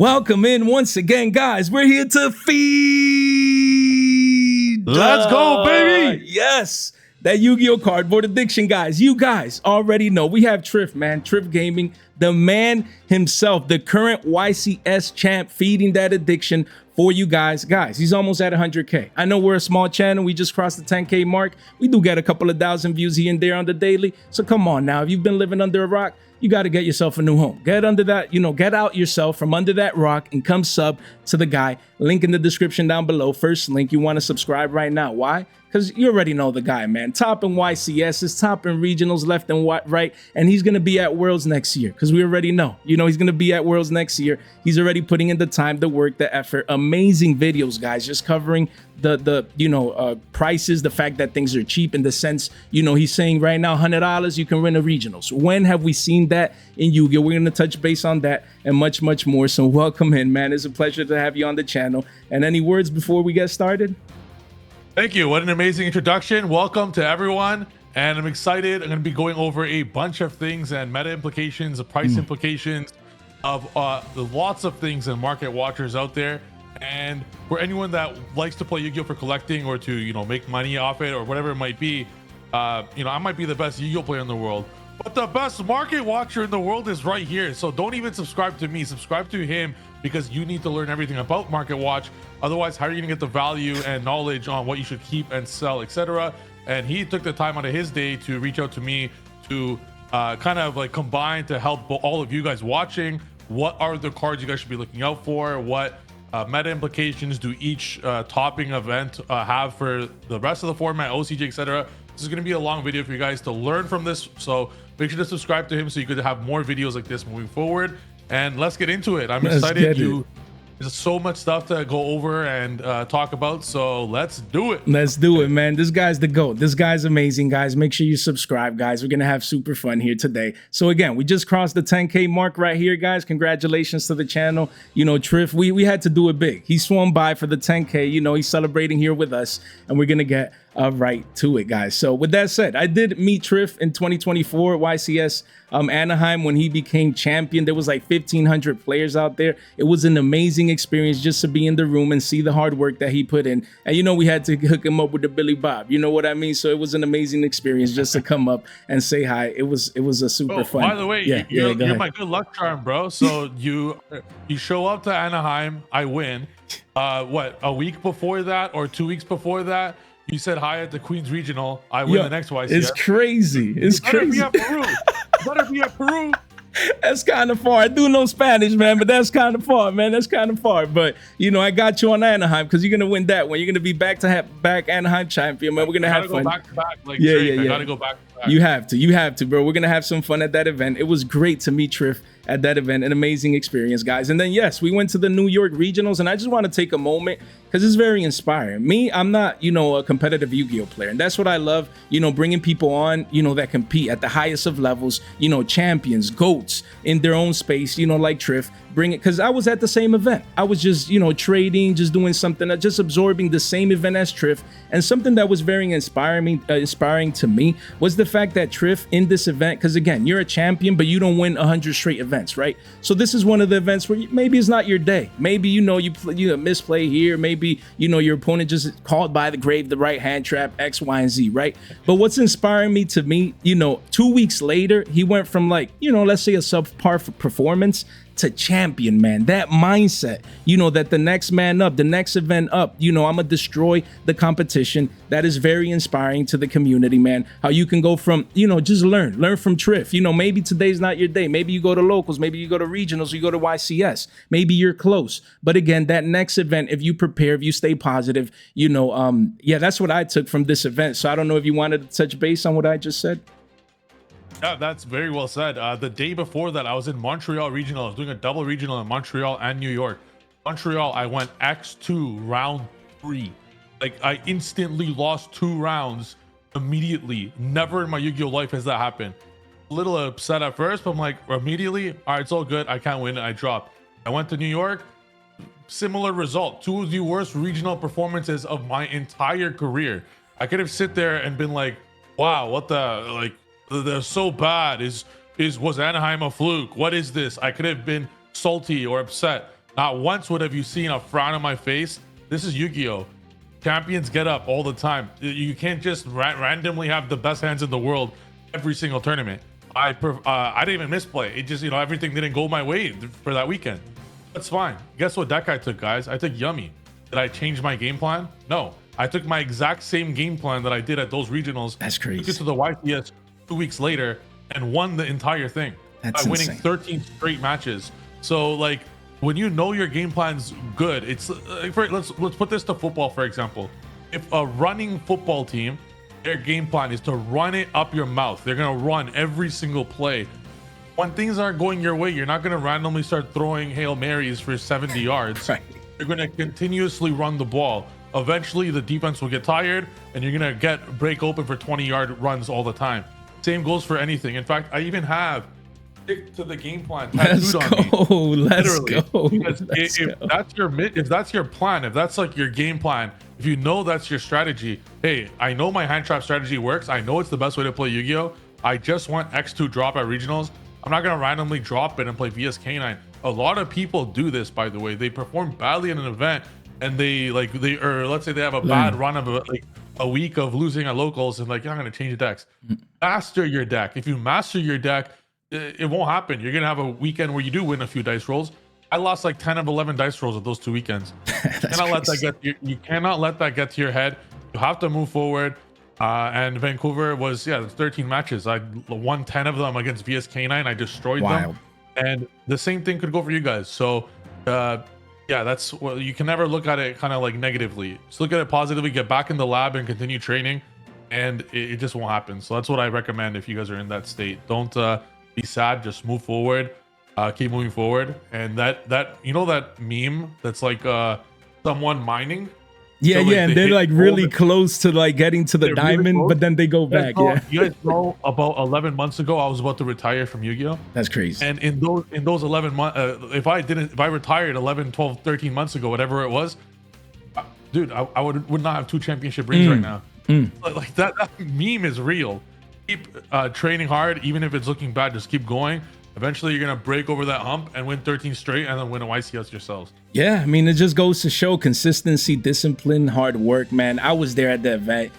Welcome in once again, guys. We're here to feed. Let's go, baby. Yes, that Yu-Gi-Oh cardboard addiction, guys. You guys already know we have Triff, man. Triff Gaming, the man himself, the current YCS champ, feeding that addiction for you guys. Guys, he's almost at 100K. I know we're a small channel. We just crossed the 10K mark. We do get a couple of thousand views here and there on the daily. So come on now. If you've been living under a rock, you got to get yourself a new home. Get under that, get out yourself from under that rock and come sub to the guy. Link in the description down below. First link, you want to subscribe right now. Why? Because you already know the guy, man. Top in YCS, top in regionals, left and right. And he's going to be at Worlds next year because we already know. He's going to be at Worlds next year. He's already putting in the time, the work, the effort. Amazing videos, guys, just covering the prices, the fact that things are cheap in the sense, he's saying right now, $100, you can win a regionals. When have we seen that in Yu-Gi-Oh? We're going to touch base on that and much, much more. So welcome in, man. It's a pleasure to have you on the channel. And any words before we get started? Thank you. What an amazing introduction. Welcome to everyone. And I'm excited. I'm going to be going over a bunch of things and meta implications, price implications of lots of things and market watchers out there. And for anyone that likes to play Yu-Gi-Oh for collecting or to, make money off it or whatever it might be, I might be the best Yu-Gi-Oh player in the world, but the best market watcher in the world is right here. So don't even subscribe to me, subscribe to him, because you need to learn everything about market watch. Otherwise, how are you gonna get the value and knowledge on what you should keep and sell, etc.? And he took the time out of his day to reach out to me to kind of like combine to help all of you guys watching. What are the cards you guys should be looking out for? What meta implications do each topping event have for the rest of the format, OCG, etc.? This is going to be a long video for you guys to learn from this, so make sure to subscribe to him so you could have more videos like this moving forward. And let's get into it. I'm excited. There's so much stuff to go over and talk about, so let's do it. Let's do it, man. This guy's the GOAT. This guy's amazing, guys. Make sure you subscribe, guys. We're going to have super fun here today. So again, we just crossed the 10K mark right here, guys. Congratulations to the channel. Triff, we had to do it big. He swung by for the 10K. He's celebrating here with us, and we're going to get right to it, guys. So with that said, I did meet Triff in 2024 YCS Anaheim when he became champion. There was like 1,500 players out there. It was an amazing experience just to be in the room and see the hard work that he put in. And we had to hook him up with the Billy Bob. You know what I mean? So it was an amazing experience just to come up and say hi. It was a super fun. By the way, you're my good luck charm, bro. So you show up to Anaheim, I win. What, a week before that or 2 weeks before that, you said hi at the Queens Regional. I win the next YCS. It's crazy. It's crazy. Better be at Peru. Better be at Peru. That's kind of far. I do know Spanish, man, but that's kind of far, man. That's kind of far. But, I got you on Anaheim because you're going to win that one. You're going to be back Anaheim champion, man. We're going to have fun. Back to back, like yeah. I got to go back to back. You have to, bro. We're going to have some fun at that event. It was great to meet Triff at that event. An amazing experience, guys. And then, yes, we went to the New York regionals, and I just want to take a moment because it's very inspiring. Me, I'm not, a competitive Yu-Gi-Oh player, and that's what I love, bringing people on, that compete at the highest of levels, champions, GOATs in their own space, like Triff. Bring it, because I was at the same event. I was just, trading, just doing something, just absorbing the same event as Triff. And something that was very inspiring to me was the fact that Triff in this event, because again, you're a champion, but you don't win 100 straight events, right? So this is one of the events where maybe it's not your day. Maybe, you misplay here. Maybe, your opponent just called by the grave, the right hand trap, X, Y, and Z, right? But what's inspiring me to me, 2 weeks later, he went from like, let's say a subpar performance to champion, man. That mindset, that the next man up, the next event up, I'm gonna destroy the competition. That is very inspiring to the community, man. How you can go from, just learn from Triff. Maybe today's not your day. Maybe you go to locals, maybe you go to regionals, you go to YCS, maybe you're close. But again, that next event, if you prepare, if you stay positive, that's what I took from this event. So I don't know if you wanted to touch base on what I just said. Yeah, that's very well said. The day before that, I was in Montreal regional. I was doing a double regional in Montreal and New York. Montreal, I went X2 round 3. Like, I instantly lost 2 rounds immediately. Never in my Yu-Gi-Oh life has that happened. A little upset at first, but I'm like, immediately, all right, it's all good. I can't win. I dropped. I went to New York. Similar result. 2 of the worst regional performances of my entire career. I could have sit there and been like, wow, what the, like, they're so bad. Was Anaheim a fluke? What is this? I could have been salty or upset. Not once would have you seen a frown on my face. This is Yu-Gi-Oh! Champions get up all the time. You can't just randomly have the best hands in the world every single tournament. I didn't even misplay. It just, everything didn't go my way for that weekend. That's fine. Guess what deck I took, guys? I took Yummy. Did I change my game plan? No. I took my exact same game plan that I did at those regionals. That's crazy. Took it to the YCS 2 weeks later and won the entire thing. That's by winning insane. 13 straight matches. So like, when you know your game plan's good, it's let's put this to football, for example. If a running football team, their game plan is to run it up your mouth. They're gonna run every single play. When things aren't going your way, you're not gonna randomly start throwing Hail Marys for 70 yards. Right. You're gonna continuously run the ball. Eventually, the defense will get tired, and you're gonna break open for 20-yard runs all the time. Same goes for anything. In fact, I even have stick to the game plan tattooed on me. Let's go. Because if that's your plan, if that's like your game plan, if you know that's your strategy, hey, I know my hand trap strategy works. I know it's the best way to play Yu-Gi-Oh! I just want X2 drop at regionals. I'm not gonna randomly drop it and play VS K9. A lot of people do this, by the way. They perform badly in an event, and or let's say they have a bad run of a week of losing at locals, and like, I'm gonna change the decks. Master your deck. If you master your deck, it won't happen. You're gonna have a weekend where you do win a few dice rolls. I lost like 10 of 11 dice rolls at those 2 weekends. You cannot let that get to your head. You have to move forward. And Vancouver was 13 matches. I won 10 of them against VS K9. I destroyed them. And the same thing could go for you guys. So that's well, you can never look at it kind of like negatively. Just look at it positively, get back in the lab and continue training, and it just won't happen. So that's what I recommend if you guys are in that state. Don't be sad, just move forward, keep moving forward. And that meme that's like someone mining, so like and they're like really close to like getting to the diamond, really, but then they go back. You guys know about 11 months ago I was about to retire from Yu-Gi-Oh! That's crazy. And in those 11 months, if I retired 11, 12, 13 months ago, whatever it was, dude, I would not have 2 championship rings right now. Like that meme is real. Keep training hard, even if it's looking bad. Just keep going. Eventually, you're gonna break over that hump and win 13 straight, and then win a YCS yourselves. Yeah, I mean, it just goes to show consistency, discipline, hard work, man. I was there at the event,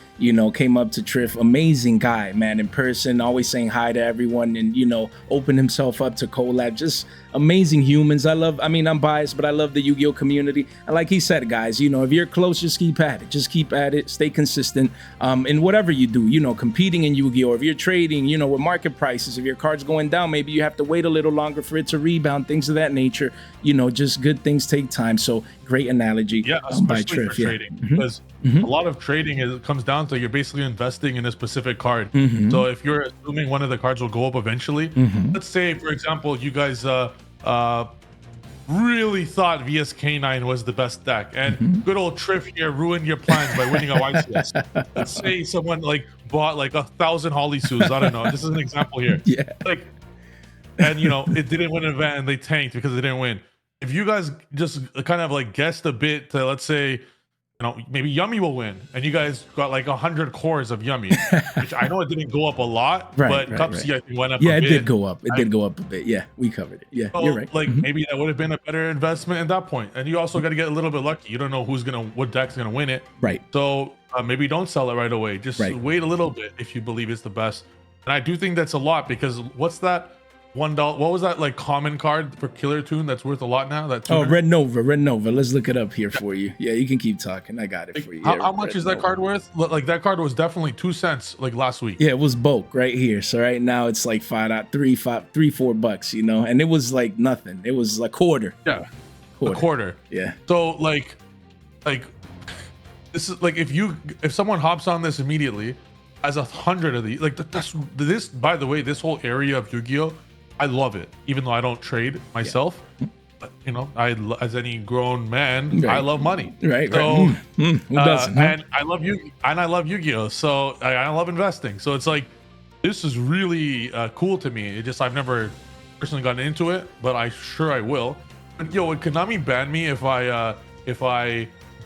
came up to Triff, amazing guy, man, in person, always saying hi to everyone, and open himself up to collab. Just amazing humans. I'm biased, but I love the Yu-Gi-Oh community. And like he said, guys, if you're close, just keep at it. Just keep at it. Stay consistent. In whatever you do, competing in Yu-Gi-Oh, or if you're trading, with market prices, if your card's going down, maybe you have to wait a little longer for it to rebound, things of that nature. Just good things take time. So great analogy. Yeah, by especially Triff, for trading, because a lot of trading comes down to you're basically investing in a specific card. So if you're assuming one of the cards will go up eventually, let's say, for example, you guys really thought VS K9 was the best deck, and good old Triff here ruined your plans by winning a YCS. Let's say someone bought 1,000 Holly Sues. I don't know. This is an example here. Yeah. And it didn't win an event and they tanked because they didn't win. If you guys just kind of guessed a bit to, let's say, maybe Yummy will win, and you guys got 100 cores of Yummy, which I know it didn't go up a lot, but Cup C I think went up a bit. Yeah, it did go up. It did go up a bit. Yeah, we covered it. Yeah, you're right. Maybe that would have been a better investment at that point. And you also got to get a little bit lucky. You don't know what deck's gonna win it. Right. So maybe don't sell it right away. Just wait a little bit if you believe it's the best. And I do think that's a lot, because what's that $1? What was that common card for Killer Tune that's worth a lot now? Red Nova. Let's look it up here for you. Yeah, you can keep talking. I got it for you. How much is that card worth? That card was definitely 2 cents last week. Yeah, it was bulk right here. So right now it's $4, and it was nothing. It was quarter. Yeah, a quarter. Yeah. So this is if someone hops on this immediately, as 100 of these, this, by the way, this whole area of Yu-Gi-Oh, I love it, even though I don't trade myself. But, as any grown man, I love money. Right. So, who doesn't? And I love Yu-Gi-Oh. So I love investing. So it's this is really cool to me. I've never personally gotten into it, but I will. But would Konami ban me if I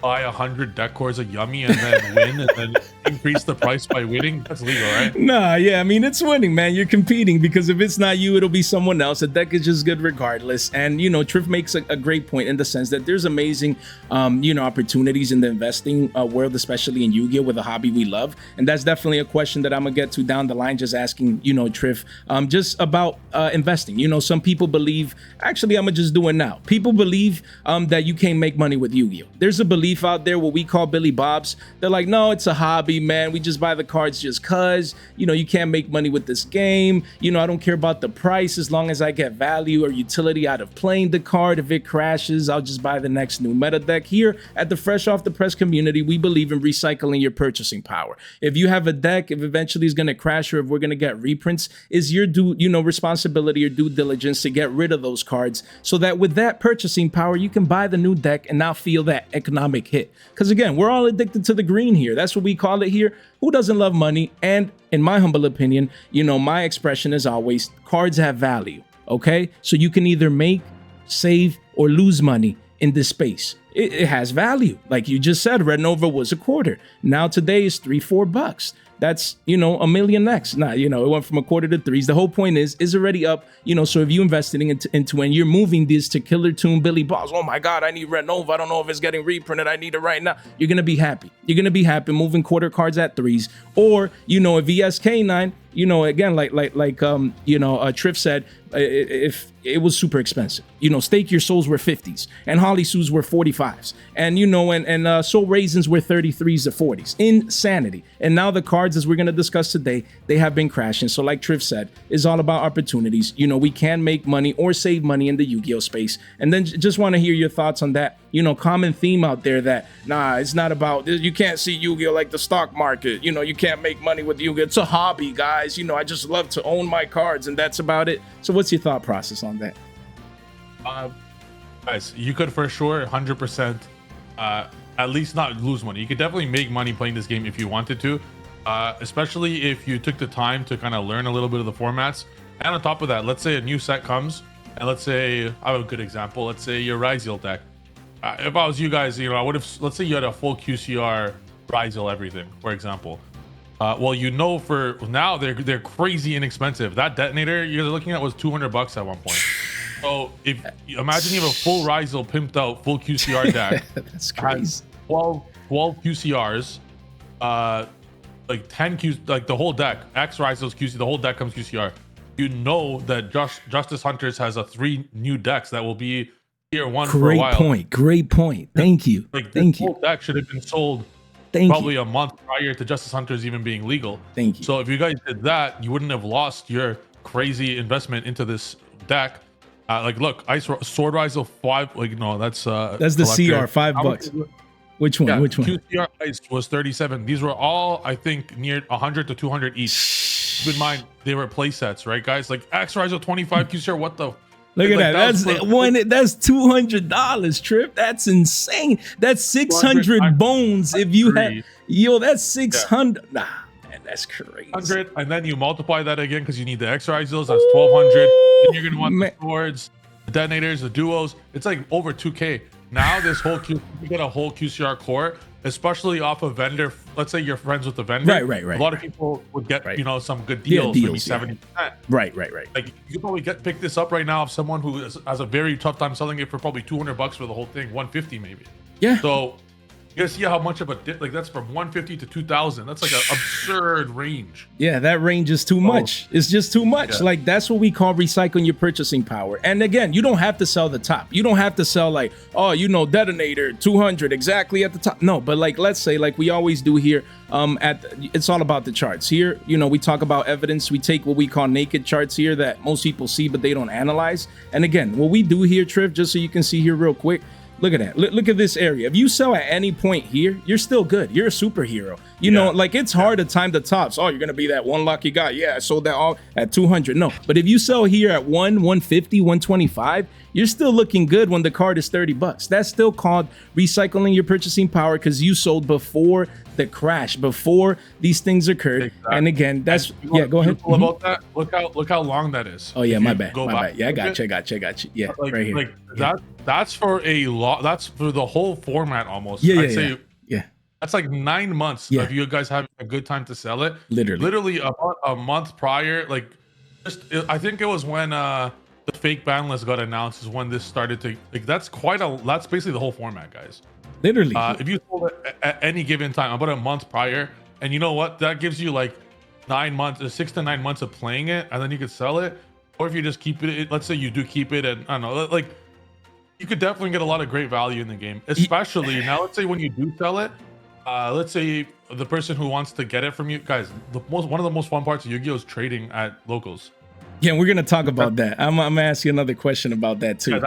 buy 100 deck cores of Yummy and then win and then increase the price by winning? That's legal, right? Nah, yeah, I mean, it's winning, man. You're competing because if it's not you, it'll be someone else. The deck is just good regardless. And, you know, Triff makes a great point in the sense that there's amazing, you know, opportunities in the investing world, especially in Yu-Gi-Oh! With a hobby we love. And that's definitely a question that I'm going to get to down the line, just asking, you know, Triff, just about investing. You know, some people believe, actually, I'm going to just do it now. People believe that you can't make money with Yu-Gi-Oh! There's a belief out there, what we call Billy Bobs. They're like, no, it's a hobby, man. We just buy the cards just cause, you know, you can't make money with this game. You know, I don't care about the price as long as I get value or utility out of playing the card. If it crashes, I'll just buy the next new meta deck. Here at the Fresh Off the Press community, we believe in recycling your purchasing power. If you have a deck, if eventually it's going to crash or if we're going to get reprints, is your responsibility or due diligence to get rid of those cards so that with that purchasing power, you can buy the new deck and not feel that economic hit. Because again, we're all addicted to the green here. That's what we call it here. Who doesn't love money? And in my humble opinion, you know, my expression is always cards have value. Okay, so you can either make, save, or lose money in this space. It has value. Like you just said, Red Nova was a quarter. Now today is $3-4. That's, you know, $1 million next. Nah, you know, it went from a quarter to threes. The whole point is already up, you know, so if you invested into and you're moving this to Killer Tune Billy Boss, oh my God, I need Red Nova. I don't know if it's getting reprinted. I need it right now. You're going to be happy. You're going to be happy moving quarter cards at threes. Or, you know, if ESK9, you know, again, like Triff said, if it was super expensive, you know, Stake Your Souls were 50s and Holly Sues were 45s, and you know, and Soul Raisins were 33s to 40s. Insanity. And now the cards, as we're going to discuss today, they have been crashing. So like Triff said, it's all about opportunities. You know, we can make money or save money in the Yu-Gi-Oh space. And then just want to hear your thoughts on that, you know, common theme out there that, nah, it's not about, you can't see Yu-Gi-Oh like the stock market. You know, you can't make money with Yu-Gi-Oh. It's a hobby, guys. You know, I just love to own my cards and that's about it. So what's your thought process on that? Guys, you could for sure 100% at least not lose money. You could definitely make money playing this game if you wanted to, especially if you took the time to kind of learn a little bit of the formats. And on top of that, let's say a new set comes, and let's say, I have a good example, let's say your Ryzeal deck. If I was you guys, you know, I would have, let's say you had a full QCR Ryzeal everything, for example. Well, you know, for now they're crazy inexpensive. That detonator you're looking at was $200 at one point. So if imagine you have a full Ryzeal pimped out full QCR deck, that's crazy. 12 QCRs, like 10 Q, like the whole deck. X Ryzeal's QC, the whole deck comes QCR. You know that Justice Hunters has 3 new decks that will be tier 1 for a while. Great point. Thank you. Like Thank this you. whole deck should have been sold probably a month prior to Justice Hunters even being legal. Thank you. So if you guys did that, you wouldn't have lost your crazy investment into this deck. Like, look, Sword Ryzeal 5. Like, no, that's the CR $5. Which one? Yeah, Which one? QCR Ice was 37. These were all, I think, near 100 to 200 each. Keep in mind, they were play sets, right, guys? Like X Ryzeal 25 QCR. What the? Look at like, that. That's $200, Triff. That's insane. That's 600 bones. If you had, that's 600. Yeah. Nah, man, that's crazy. 100, and then you multiply that again because you need the X Ryzeals. That's 1,200. Then you're gonna want the swords, the detonators, the duos. It's like over 2K. Now this whole you get a whole QCR core, especially off a vendor. Let's say you're friends with the vendor. Right. A lot of people would get you know, some good deals, maybe 70%. Right. Like you could probably pick this up right now of someone who has a very tough time selling it for probably $200 for the whole thing, 150 maybe. Yeah. So you guys see how much of a dip, like that's from 150 to 2,000. That's like an absurd range. Yeah, that range is too much. It's just too much. Yeah. Like that's what we call recycling your purchasing power. And again, you don't have to sell the top. You don't have to sell like, oh, you know, detonator 200 exactly at the top. No, but like let's say like we always do here. It's all about the charts here. You know, we talk about evidence. We take what we call naked charts here that most people see, but they don't analyze. And again, what we do here, Triff, just so you can see here real quick. Look at that. Look at this area. If you sell at any point here, you're still good. You're a superhero. You know, like it's hard to time the tops. Oh, you're going to be that one lucky guy. Yeah, I sold that all at 200. No, but if you sell here at 150, 125, you're still looking good when the card is $30. That's still called recycling your purchasing power because you sold before the crash, before these things occurred. Exactly. And again, that's go ahead. About that, look how long that is. Oh yeah, my bad. Yeah, I got you. Yeah, like, right here. Like that's for a lot. That's for the whole format almost. I'd say that's like 9 months of you guys having a good time to sell it. Literally a month prior. Like, I think it was when the fake ban list got announced is when this started to like. That's basically the whole format, guys. Literally. If you sold it at any given time, about a month prior, and you know what, that gives you like 9 months, 6 to 9 months of playing it, and then you could sell it. Or if you just keep it, let's say you do keep it, and I don't know, like you could definitely get a lot of great value in the game. Especially now, let's say when you do sell it, let's say the person who wants to get it from you guys, one of the most fun parts of Yu-Gi-Oh is trading at locals. Yeah, we're gonna talk about that. I'm gonna ask you another question about that too.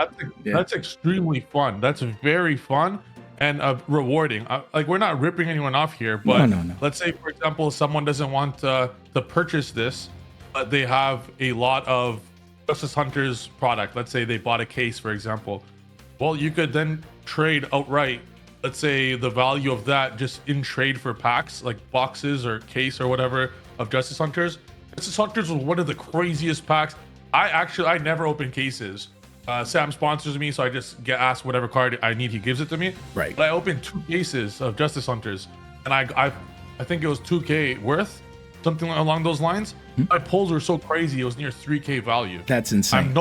That's extremely fun. That's very fun and rewarding. Like, we're not ripping anyone off here, but no. Let's say, for example, someone doesn't want to purchase this, but they have a lot of Justice Hunters product. Let's say they bought a case, for example. Well, you could then trade outright, let's say the value of that just in trade for packs, like boxes or case or whatever of Justice Hunters. Justice Hunters was one of the craziest packs. I never open cases. Sam sponsors me, so I just get asked whatever card I need, he gives it to me. Right. But I opened 2 cases of Justice Hunters, and I think it was 2K worth, something along those lines. My pulls were so crazy, it was near 3K value. That's insane.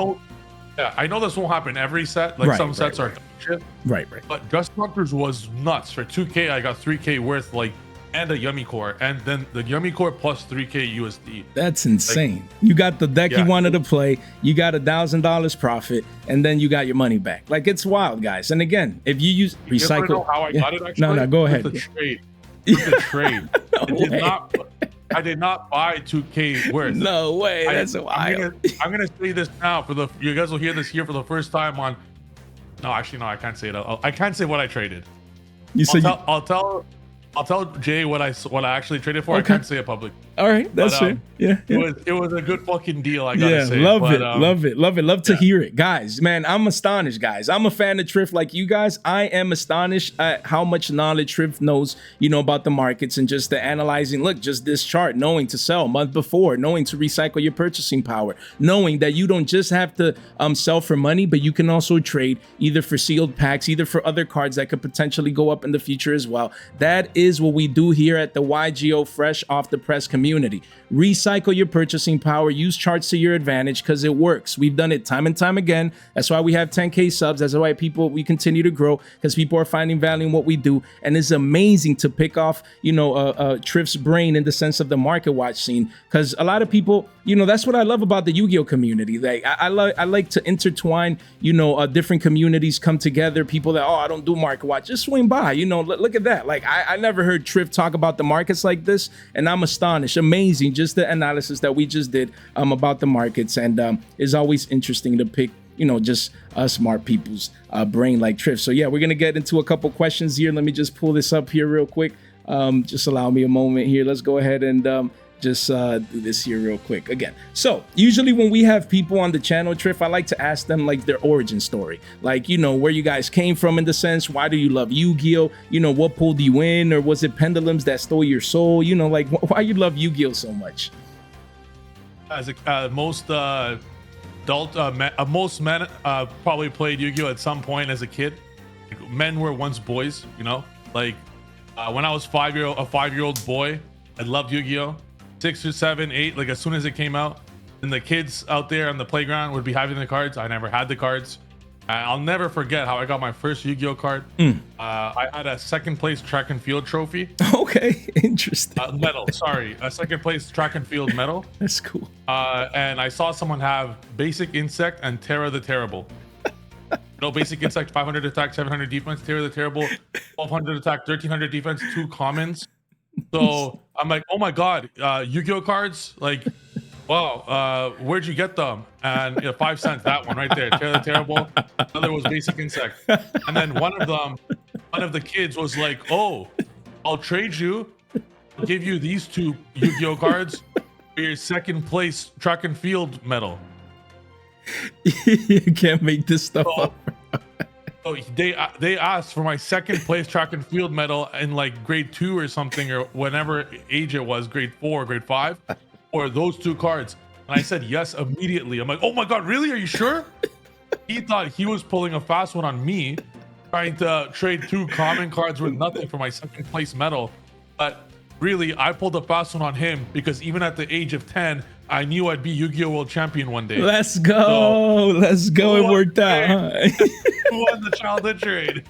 I know this won't happen every set. Like, some sets are shit. Right. But Justice Hunters was nuts. For 2K, I got 3K worth, like, and a Yummy Core, and then the Yummy Core plus 3K USD. That's insane. Like, you got the deck you wanted to play, you got $1,000 profit, and then you got your money back. Like, it's wild, guys. And again, if you use recycle, know how I got it, actually? No, go ahead. With the trade. I did not buy 2K worth. No way. That's wild. I'm gonna say this now you guys will hear this here for the first time on. No, actually, no, I can't say it. I can't say what I traded. I'll tell Jay what I actually traded for. Okay. I can't say it publicly. All right, that's fair. Yeah. It was a good fucking deal, I gotta say. Love to hear it, guys. Man, I'm astonished, guys. I'm a fan of Triff like you guys. I am astonished at how much knowledge Triff knows, about the markets and just the analyzing. Look, just this chart, knowing to sell a month before, knowing to recycle your purchasing power, knowing that you don't just have to sell for money, but you can also trade either for sealed packs, either for other cards that could potentially go up in the future as well. That is what we do here at the Yugioh Fresh Off the Press community. Recycle your purchasing power, use charts to your advantage because it works. We've done it time and time again. That's why we have 10K subs. That's why we continue to grow, because people are finding value in what we do. And it's amazing to pick off, Triff's brain in the sense of the market watch scene, because a lot of people, that's what I love about the Yu-Gi-Oh community. Like, I like to intertwine, different communities come together. People that, I don't do market watch, just swing by, look at that. Like, I never heard Triff talk about the markets like this, and I'm astonished. Amazing, just the analysis that we just did about the markets, and it's always interesting to pick just smart people's brain like Triff. So yeah, we're gonna get into a couple questions here. Let me just pull this up here real quick. Just allow me a moment here. Let's go ahead and just do this here real quick again. So usually when we have people on the channel, Triff, I like to ask them like their origin story, like where you guys came from, in the sense, why do you love Yu-Gi-Oh? What pulled you in, or was it pendulums that stole your soul? Like, why you love Yu-Gi-Oh so much? As most most men probably played Yu-Gi-Oh at some point as a kid. Like, men were once boys, like when I was a 5-year-old boy, I loved Yu-Gi-Oh. 6 or 7, 8, like as soon as it came out, and the kids out there on the playground would be having the cards. I never had the cards. I'll never forget how I got my first Yu-Gi-Oh card. I had a 2nd place track and field trophy. Okay, interesting. Medal, sorry, a 2nd place track and field medal. That's cool. And I saw someone have Basic Insect and Terra the Terrible. Basic Insect, 500 attack, 700 defense. Terra the Terrible, 1200 attack, 1300 defense, 2 commons. So I'm like, oh my god, Yu-Gi-Oh cards, like, wow, where'd you get them? And 5 cents, that one right there, Terra the Terrible. Another was Basic Insect, and then one of the kids was like, oh, I'll trade you, I'll give you these 2 Yu-Gi-Oh cards for your 2nd place track and field medal. You can't make this stuff up. So they asked for my second place track and field medal in like grade 2 or something, or whenever age it was, grade 4 or grade 5, or those 2 cards. And I said yes immediately. I'm like, oh my God, really? Are you sure? He thought he was pulling a fast one on me, trying to trade 2 common cards with nothing for my second place medal. But really, I pulled a fast one on him because even at the age of 10, I knew I'd be Yu-Gi-Oh! World Champion one day. Let's go. Let's go. It worked out, huh? Who won the childhood trade?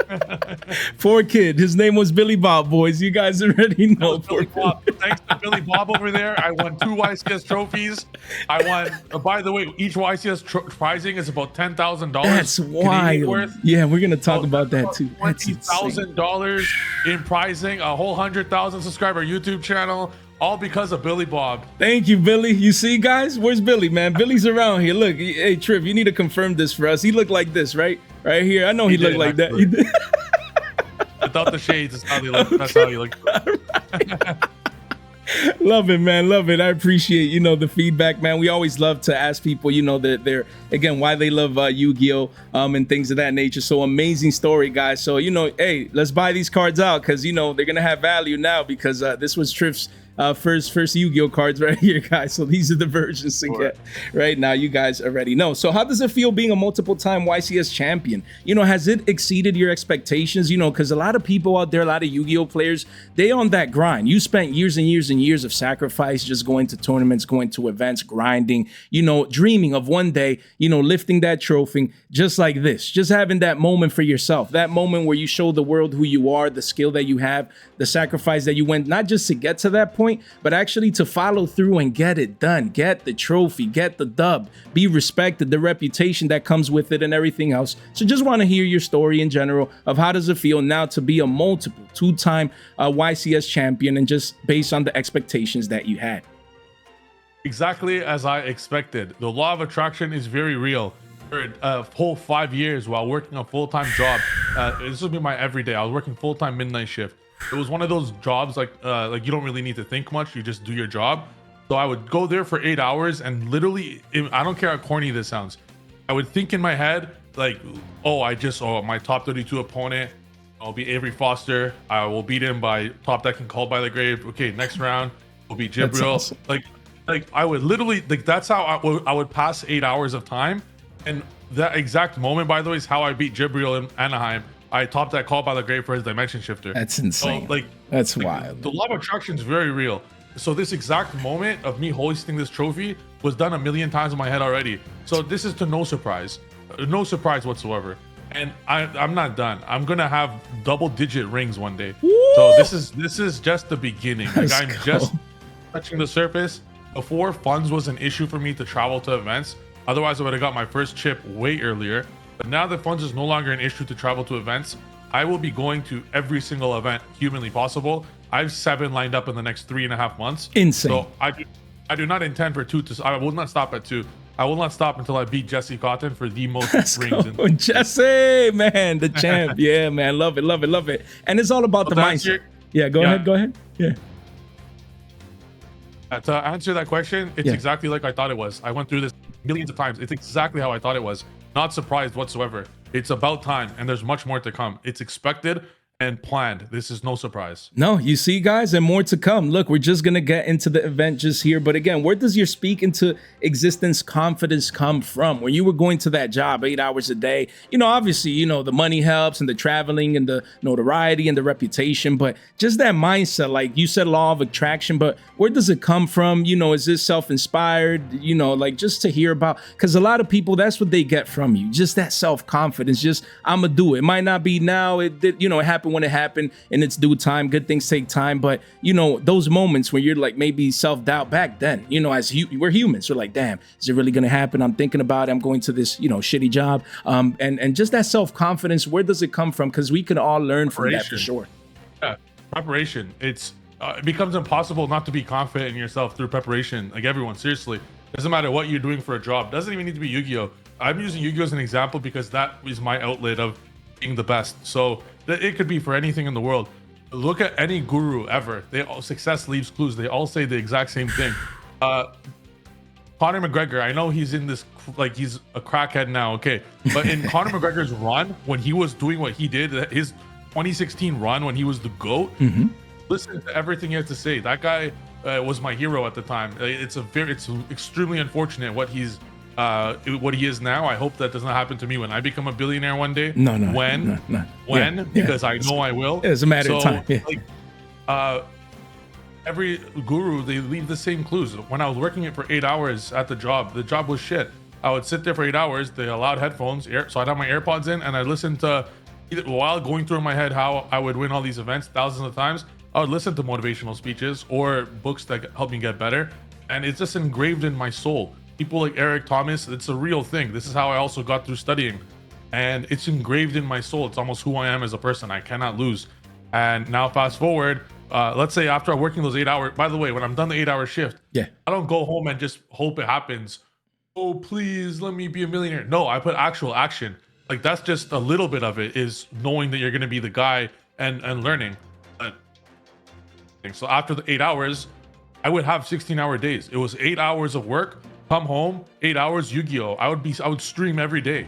Poor kid. His name was Billy Bob, boys. You guys already know. Billy Bob. Thanks to Billy Bob over there, I won 2 YCS trophies. I won, by the way, each YCS prizing is about $10,000. That's wild. Yeah, we're going to talk about that too. $20,000 in prizing, a whole 100,000 subscriber YouTube channel. All because of Billy Bob. Thank you, Billy. You see, guys? Where's Billy, man? Billy's around here. Look, hey, Triff, you need to confirm this for us. He looked like this, right? Right here. I know he looked like that. Without the shades, that's how he looked. That's how he looked. Love it, man. Love it. I appreciate, the feedback, man. We always love to ask people, that they're, again, why they love Yu-Gi-Oh! And things of that nature. So amazing story, guys. So, hey, let's buy these cards out because, they're going to have value now because this was Triff's first Yu-Gi-Oh! Cards right here, guys. So these are the versions to get right now. You guys already know. So how does it feel being a multiple-time YCS champion? Has it exceeded your expectations? Because a lot of people out there, a lot of Yu-Gi-Oh! Players, they on that grind. You spent years and years and years of sacrifice, just going to tournaments, going to events, grinding, dreaming of one day, lifting that trophy just like this, just having that moment for yourself, that moment where you show the world who you are, the skill that you have, the sacrifice that you went, not just to get to that point, but actually to follow through and get it done, get the trophy, get the dub, be respected, the reputation that comes with it and everything else. So just want to hear your story in general of how does it feel now to be a multiple 2-time YCS champion and just based on the expectations that you had. Exactly as I expected. The law of attraction is very real. For a whole 5 years while working a full-time job, this would be my everyday. I was working full-time midnight shift. It was one of those jobs like you don't really need to think much. You just do your job. So I would go there for 8 hours and literally, I don't care how corny this sounds, I would think in my head like, my top 32 opponent, I'll be Avery Foster. I will beat him by top decking Called by the Grave. Okay, next round will be Jibril. Awesome. Like I would literally that's how I would pass 8 hours of time. And that exact moment, by the way, is how I beat Jibril in Anaheim. I topped that Call by the Grave for his dimension shifter. That's insane. So, that's wild. The law of attraction is very real. So this exact moment of me hoisting this trophy was done 1,000,000 times in my head already. So this is to no surprise whatsoever. And I'm not done. I'm gonna have double-digit rings one day. Woo! So this is just the beginning. Like I'm just touching the surface. Before, funds was an issue for me to travel to events. Otherwise, I would have got my first chip way earlier. But now that funds is no longer an issue to travel to events, I will be going to every single event humanly possible. I have 7 lined up in the next 3.5 months. Insane. So I do not intend for 2 to. I will not stop at 2. I will not stop until I beat Jesse Cotton for the most rings. Jesse, man, the champ. Yeah, man, love it, love it, love it. And it's all about the mindset. Go ahead. Yeah. To answer that question, it's exactly like I thought it was. I went through this millions of times. It's exactly how I thought it was. Not surprised whatsoever. It's about time, and there's much more to come. It's expected and planned. This is no surprise. No, you see, guys, and more to come. Look, we're just going to get into the event just here. But again, where does your speak into existence confidence come from? When you were going to that job 8 hours a day, obviously, the money helps and the traveling and the notoriety and the reputation, but just that mindset, like you said, law of attraction, but where does it come from? Is this self-inspired, like just to hear about, because a lot of people, that's what they get from you. Just that self-confidence, just, I'm going to do it. It might not be now. It happened when it happened in its due time. Good things take time, but those moments where you're like maybe self-doubt back then, as we're humans, we're like, damn, is it really gonna happen? I'm thinking about it. I'm going to this shitty job, and just that self-confidence, where does it come from? Because we can all learn from that for sure. Yeah, preparation. It becomes impossible not to be confident in yourself through preparation. Like everyone, seriously, doesn't matter what you're doing for a job. Doesn't even need to be Yu-Gi-Oh. I'm using Yu-Gi-Oh as an example because that is my outlet of being the best. So it could be for anything in the world. Look at any guru ever. Success leaves clues. They all say the exact same thing. Conor McGregor, I know he's in this, like, he's a crackhead now, okay, but in Conor McGregor's run, when he was doing what he did, his 2016 run when he was the GOAT, listen to everything he had to say. That guy was my hero at the time. It's extremely unfortunate what he is now. I hope that does not happen to me when I become a billionaire one day. No. Because I know I will. It's a matter of time. Yeah. Like, every guru, they leave the same clues. When I was working it for 8 hours at the job was shit. I would sit there for 8 hours. They allowed headphones, so I'd have my AirPods in, and I listened to, while going through in my head how I would win all these events thousands of times, I would listen to motivational speeches or books that help me get better, and it's just engraved in my soul. People like Eric Thomas, it's a real thing. This is how I also got through studying, and it's engraved in my soul. It's almost who I am as a person. I cannot lose. And now fast forward, let's say after working those 8 hours, by the way, when I'm done the 8-hour shift, I don't go home and just hope it happens. Oh, please let me be a millionaire. No, I put actual action. Like, that's just a little bit of it, is knowing that you're going to be the guy and learning. So after the 8 hours, I would have 16-hour days. It was 8 hours of work, come home, 8 hours Yu-Gi-Oh. I would stream every day.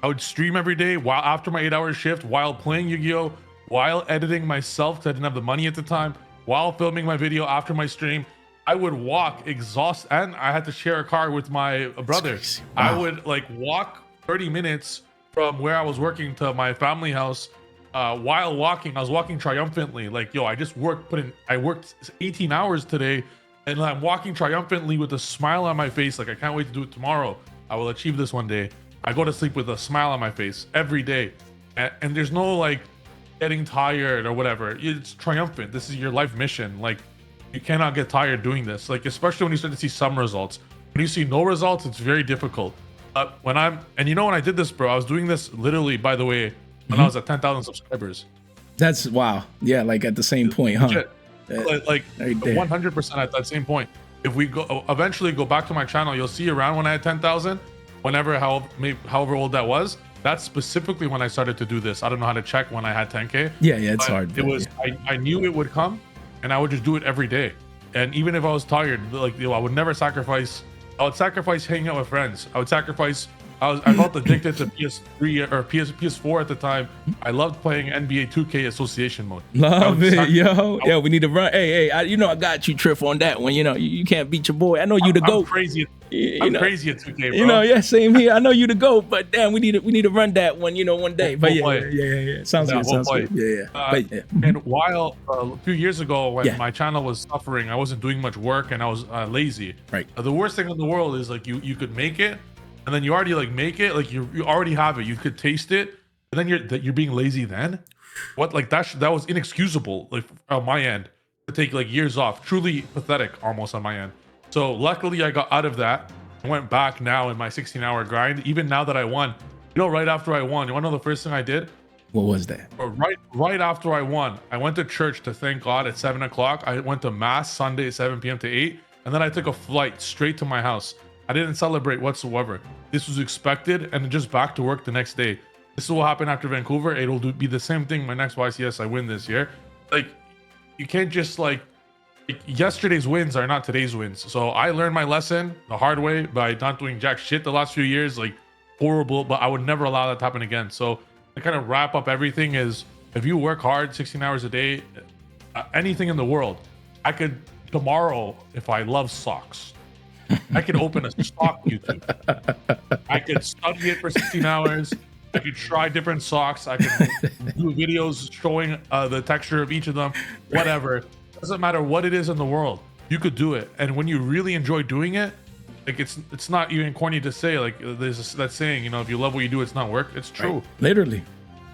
I would stream every day while after my 8-hour shift, while playing Yu-Gi-Oh, while editing myself because I didn't have the money at the time, while filming my video after my stream. I would walk exhausted, and I had to share a car with my brother. Wow. I would like walk 30 minutes from where I was working to my family house. While walking, I was walking triumphantly, like, yo, I worked 18 hours today, and I'm walking triumphantly with a smile on my face, like, I can't wait to do it tomorrow. I will achieve this one day. I go to sleep with a smile on my face every day, and there's no like getting tired or whatever. It's triumphant. This is your life mission. Like, you cannot get tired doing this, like, especially when you start to see some results. When you see no results, it's very difficult. When I did this, bro, I was doing this literally, by the way, when I was at 10,000 subscribers. That's wow. Yeah, like at the same point, huh? Like 100% at that same point. If we eventually go back to my channel, you'll see around when I had 10,000, however old that was. That's specifically when I started to do this. I don't know how to check when I had 10K. Yeah, it's hard. It was, I knew it would come, and I would just do it every day. And even if I was tired, like, I would never sacrifice. I would sacrifice hanging out with friends. I would sacrifice. I felt addicted to PS3 or PS4 at the time. I loved playing NBA 2K Association mode. Love it, yo. Yeah, we need to run. Hey, I got you, Triff, on that one. You can't beat your boy. I know you the GOAT. I'm crazy. I'm crazy at 2K, bro. Yeah, same here. I know you the GOAT, but damn, we need to run that one. One day. But yeah. Sounds good. Sounds good. Yeah. And while a few years ago, when my channel was suffering, I wasn't doing much work and I was lazy. Right. The worst thing in the world is like you could make it, and then you already like make it, like you already have it. You could taste it, and then you're being lazy. Then what? Like that was inexcusable, like on my end, to take like years off. Truly pathetic, almost on my end. So luckily I got out of that. I went back now in my 16-hour grind. Even now that I won, right after I won, you want to know the first thing I did? What was that? Right after I won, I went to church to thank God at 7 o'clock. I went to mass Sunday at 7 p.m. to 8, and then I took a flight straight to my house. I didn't celebrate whatsoever. This was expected, and just back to work the next day. This is what happened after Vancouver. It'll be the same thing my next YCS I win this year. Like, you can't just like yesterday's wins are not today's wins. So I learned my lesson the hard way by not doing jack shit the last few years, like horrible, but I would never allow that to happen again. So to kind of wrap up everything is, if you work hard 16 hours a day, anything in the world, I could tomorrow, if I love socks, I could open a sock YouTube. I could study it for 16 hours. I could try different socks. I could do videos showing the texture of each of them, whatever. Doesn't matter what it is in the world, you could do it. And when you really enjoy doing it, like it's not even corny to say, like there's that saying, if you love what you do, it's not work. It's true. Right. Literally.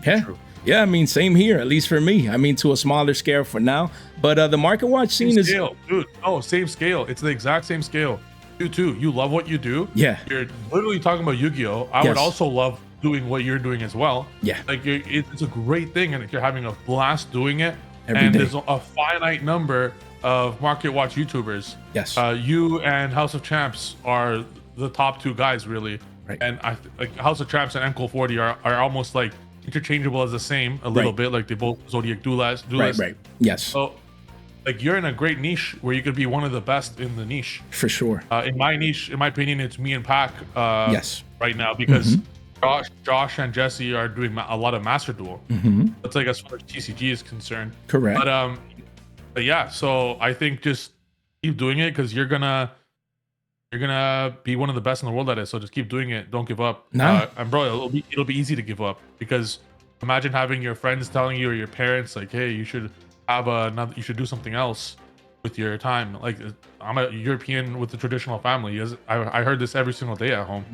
Yeah. True. Yeah, I mean, same here, at least for me. I mean, to a smaller scale for now. But the market watch scene is scale, dude. Oh, same scale. It's the exact same scale. You too. You love what you do. Yeah. You're literally talking about Yu-Gi-Oh. I would also love doing what you're doing as well. Yeah. Like it's a great thing, and if you're having a blast doing it, every day. There's a finite number of market watch YouTubers. Yes. You and House of Champs are the top two guys, really. Right. And like House of Champs and MCO40 are almost like interchangeable as the same a little bit, like they both Zodiac duelists. Right. Yes. So like you're in a great niche where you could be one of the best in the niche. For sure. In my niche, in my opinion, it's me and Pac. Yes. Right now, because Josh and Jesse are doing a lot of Master Duel. That's like as far as TCG is concerned. Correct. But yeah, so I think just keep doing it because you're gonna be one of the best in the world at it. So just keep doing it. Don't give up. Nah. And bro, it'll be easy to give up because imagine having your friends telling you or your parents like, hey, you should have you should do something else with your time. Like I'm a European with a traditional family. I heard this every single day at home.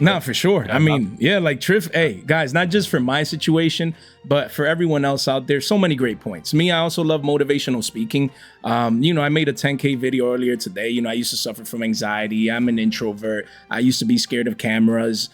No, for sure. I mean, yeah, like Triff, hey, guys, not just for my situation, but for everyone else out there, so many great points. Me, I also love motivational speaking. You know, I made a 10K video earlier today. You know, I used to suffer from anxiety. I'm an introvert. I used to be scared of cameras.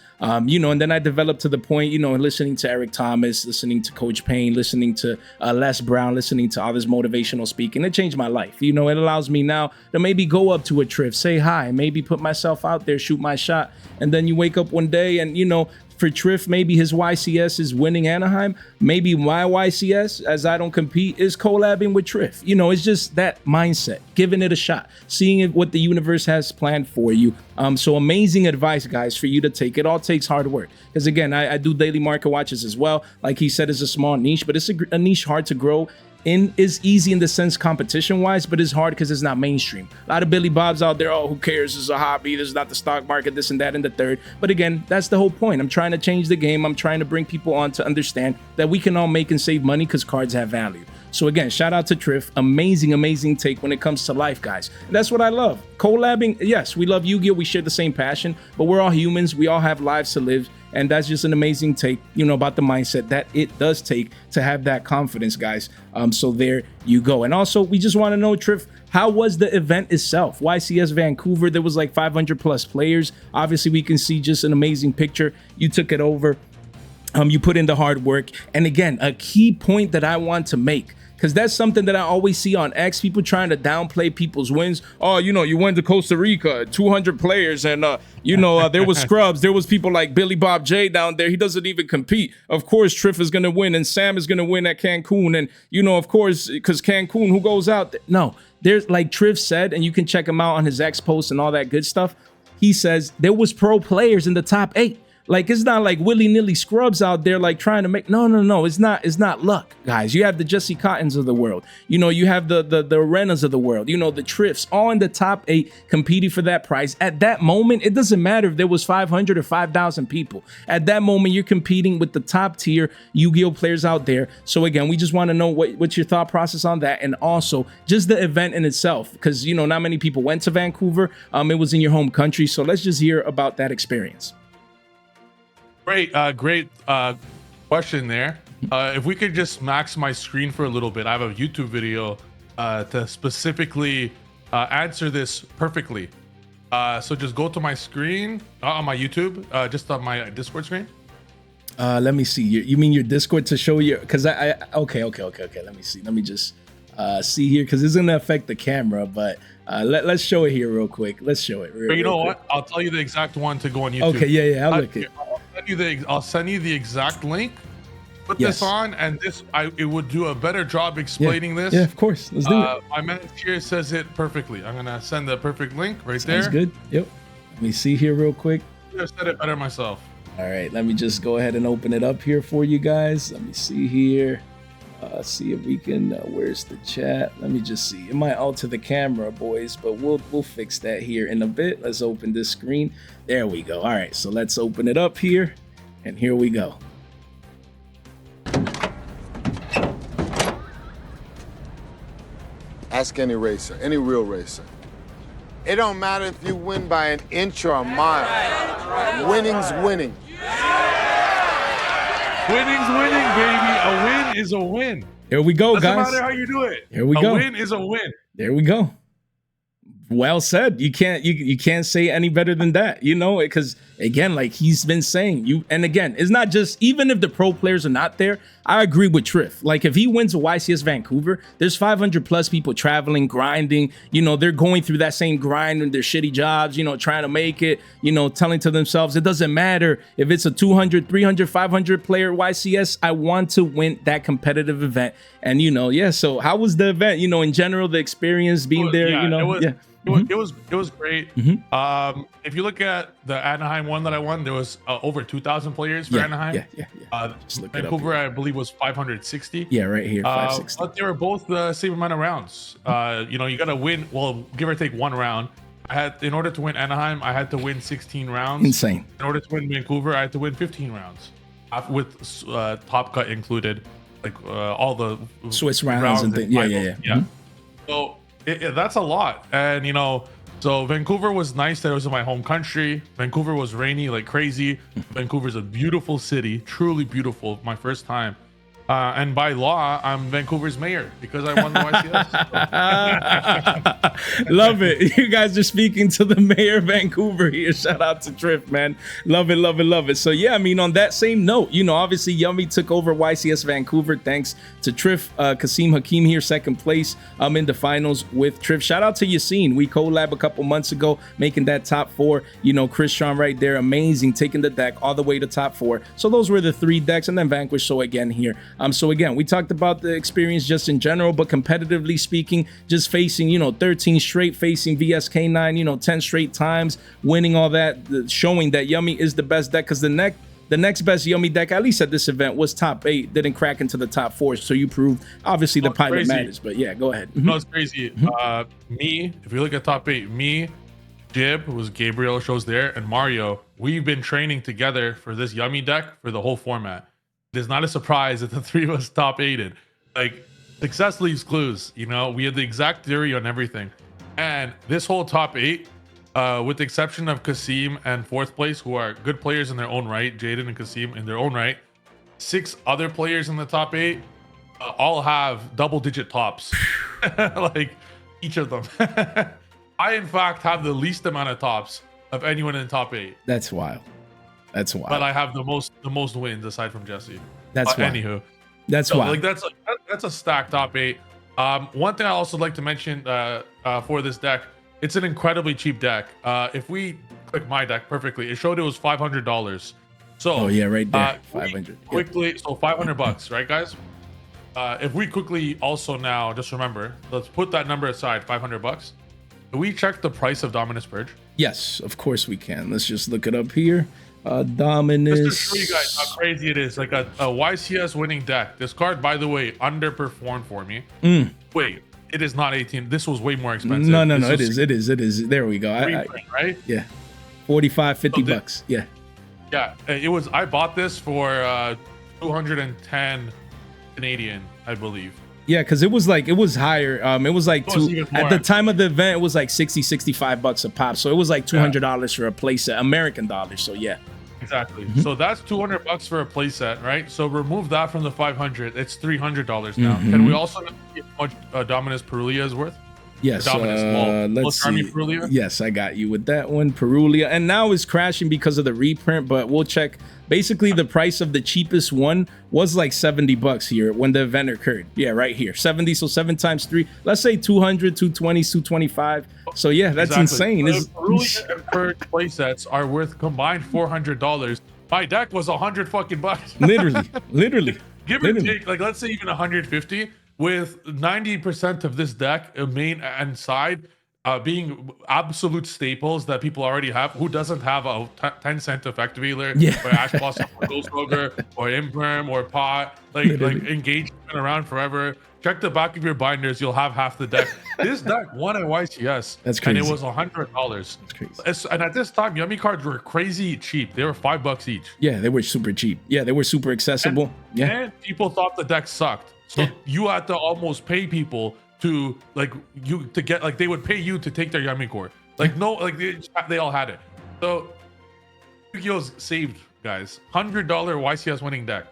You know, and then I developed to the point, you know, listening to Eric Thomas, listening to Coach Payne, listening to Les Brown, listening to all this motivational speaking. It changed my life. You know, it allows me now to maybe go up to a Triff, say hi, maybe put myself out there, shoot my shot. And then you wake up one day and, you know, for Triff, maybe his YCS is winning Anaheim. Maybe my YCS, as I don't compete, is collabing with Triff. You know, it's just that mindset, giving it a shot, seeing what the universe has planned for you. So amazing advice, guys, for you to take. It all takes hard work. Because again, I do daily market watches as well. Like he said, it's a small niche, but it's a niche hard to grow. Is easy in the sense competition wise, but it's hard because it's not mainstream. A lot of Billy Bobs out there, oh, who cares? This is a hobby. This is not the stock market, this and that and the third. But again, that's the whole point. I'm trying to change the game. I'm trying to bring people on to understand that we can all make and save money because cards have value. So again, shout out to Triff. Amazing, amazing take when it comes to life, guys. And that's what I love. Collabing, yes, we love Yu-Gi-Oh! We share the same passion, but we're all humans. We all have lives to live. And that's just an amazing take, you know, about the mindset that it does take to have that confidence, guys. So there you go. And also, we just want to know, Triff, how was the event itself? YCS Vancouver, there was like 500 plus players. Obviously, we can see just an amazing picture. You took it over. You put in the hard work. And again, a key point that I want to make, because that's something that I always see on X, people trying to downplay people's wins. Oh, you know, you went to Costa Rica, 200 players, and, you know, there was scrubs. There was people like Billy Bob J down there. He doesn't even compete. Of course, Triff is going to win, and Sam is going to win at Cancun. And, you know, of course, because Cancun, who goes out? No, there's, like Triff said, and you can check him out on his X post and all that good stuff. He says there was pro players in the top 8. Like, it's not like willy-nilly scrubs out there like trying to make, no, it's not luck, guys. You have the Jesse Cottons of the world. You know, you have the Arenas of the world, you know, the Triffs, all in the top 8 competing for that prize. At that moment, it doesn't matter if there was 500 or 5,000 people. At that moment, you're competing with the top tier Yu-Gi-Oh players out there. So again, we just want to know what's your thought process on that, and also just the event in itself, because, you know, not many people went to Vancouver. It was in your home country. So let's just hear about that experience. Great question there. If we could just max my screen for a little bit, I have a YouTube video to specifically answer this perfectly. So just go to my screen, on my YouTube, just on my Discord screen. Let me see. You mean your Discord to show your? Because okay. Let me see. Let me just see here, because it's gonna affect the camera, but let's show it here real quick. Let's show it. But you know what? I'll tell you the exact one to go on YouTube. Okay, yeah. I'll look it. I'll send you the exact link. Put this on, and it would do a better job explaining this. Yeah, of course. Let's do it. My man here says it perfectly. I'm gonna send the perfect link right there. Sounds good. Yep. Let me see here real quick. I said it better myself. All right, let me just go ahead and open it up here for you guys. Let me see here. See if we can. Where's the chat? Let me just see. It might alter the camera, boys, but we'll fix that here in a bit. Let's open this screen. There we go. All right, so let's open it up here, and here we go. Ask any racer, any real racer. It don't matter if you win by an inch or a mile. Winning's winning. Winning's winning, baby. A win is a win. Here we go, Doesn't guys. matter how you do it. Here we go. A win is a win. There we go. Well said. You can't say any better than that, you know, because again, like he's been saying, and again, it's not just, even if the pro players are not there, I agree with Triff. Like if he wins a YCS Vancouver, there's 500 plus people traveling, grinding, you know, they're going through that same grind in their shitty jobs, you know, trying to make it, you know, telling to themselves, it doesn't matter if it's a 200, 300, 500 player YCS, I want to win that competitive event. And, you know, yeah, so how was the event, you know, in general, the experience being there, you know? It was great. If you look at the Anaheim one that I won, there was over 2,000 players for Anaheim. Vancouver, I believe, was 560. Yeah, right here, 560. But they were both the same amount of rounds. You know, you got to win, well, give or take one round. In order to win Anaheim, I had to win 16 rounds. Insane. In order to win Vancouver, I had to win 15 rounds, with top cut included, like all the Swiss rounds and things. Yeah. So that's a lot. And you know, so Vancouver was nice that it was in my home country. Vancouver was rainy like crazy. Vancouver's a beautiful city, truly beautiful. My first time. And by law, I'm Vancouver's mayor because I won the YCS. Love it. You guys are speaking to the mayor of Vancouver here. Shout out to Triff, man. Love it, love it, love it. So yeah, I mean, on that same note, you know, obviously Yummy took over YCS Vancouver thanks to Triff. Kasim Hakim here, second place in the finals with Triff. Shout out to Yassine. We collab a couple months ago, making that top 4. You know, Christian right there, amazing, taking the deck all the way to top 4. So those were the 3 decks, and then Vanquish. So again here. So again, we talked about the experience just in general, but competitively speaking, just facing, you know, 13 straight, facing VSK9, you know, 10 straight times, winning all that, showing that Yummy is the best deck, because the next best Yummy deck, at least at this event, was top 8, didn't crack into the top 4. So you proved, obviously, the pilot matters. But yeah, go ahead. No, it's crazy. Me, if you look at top 8, me, Jib, who was Gabriel, shows there, and Mario, we've been training together for this Yummy deck for the whole format. It is not a surprise that the 3 of us top 8'd. Like, success leaves clues, you know? We had the exact theory on everything. And this whole top 8, with the exception of Kasim and 4th place, who are good players in their own right, Jaden and Kasim in their own right, 6 other players in the top 8 all have double-digit tops. Like, each of them. I, in fact, have the least amount of tops of anyone in the top 8. That's wild. That's wild. But I have the most wins aside from Jesse. That's wild. Anywho, that's wild. Like that's a stacked top 8. One thing I also like to mention for this deck, it's an incredibly cheap deck. If we click my deck perfectly, it showed it was $500. So oh yeah, right there, 500. Quickly, so $500, right, guys? If we quickly also now just remember, let's put that number aside, $500. Can we check the price of Dominus Purge? Yes, of course we can. Let's just look it up here. Dominus. Just to show you guys how crazy it is. Like a YCS winning deck. This card, by the way, underperformed for me. Wait, it is not 18. This was way more expensive. No, it is. There we go. Right? Yeah. 45, 50 bucks. Yeah. Yeah, it was. I bought this for 210 Canadian, I believe. Yeah, because it was higher. It was like at the time of the event, it was like 60, 65 bucks a pop. So it was like $200 for a playset, American dollars. So yeah. Exactly. So that's $200 for a playset, right? So remove that from the 500. It's $300 now. Can we also see how much Dominus Perulia is worth? Yes. Let's see. Perulia? Yes, I got you with that one. Perulia. And now it's crashing because of the reprint, but we'll check. Basically, the price of the cheapest one was like 70 bucks here when the event occurred. Yeah, right here. 70. So 7 times 3. Let's say 200, 220, 225. So yeah, that's insane. The Perulia and Purge playsets are worth combined $400. My deck was 100 fucking bucks. Literally. Give or take, like let's say even 150. With 90% of this deck, main and side, being absolute staples that people already have. Who doesn't have a 10-cent effect healer, or Ash Blossom, or Ghost Ogre, or Imperm, or Pot? Like Engage has been around forever. Check the back of your binders, you'll have half the deck. This deck won at YCS. That's crazy. And it was $100. That's crazy. And at this time, Yummy cards were crazy cheap. They were $5 each. Yeah, they were super cheap. Yeah, they were super accessible. And people thought the deck sucked. So you had to almost pay people to get they would pay you to take their Yummy core. Like no, like they all had it. So Yugioh's saved, guys. $100 YCS winning deck.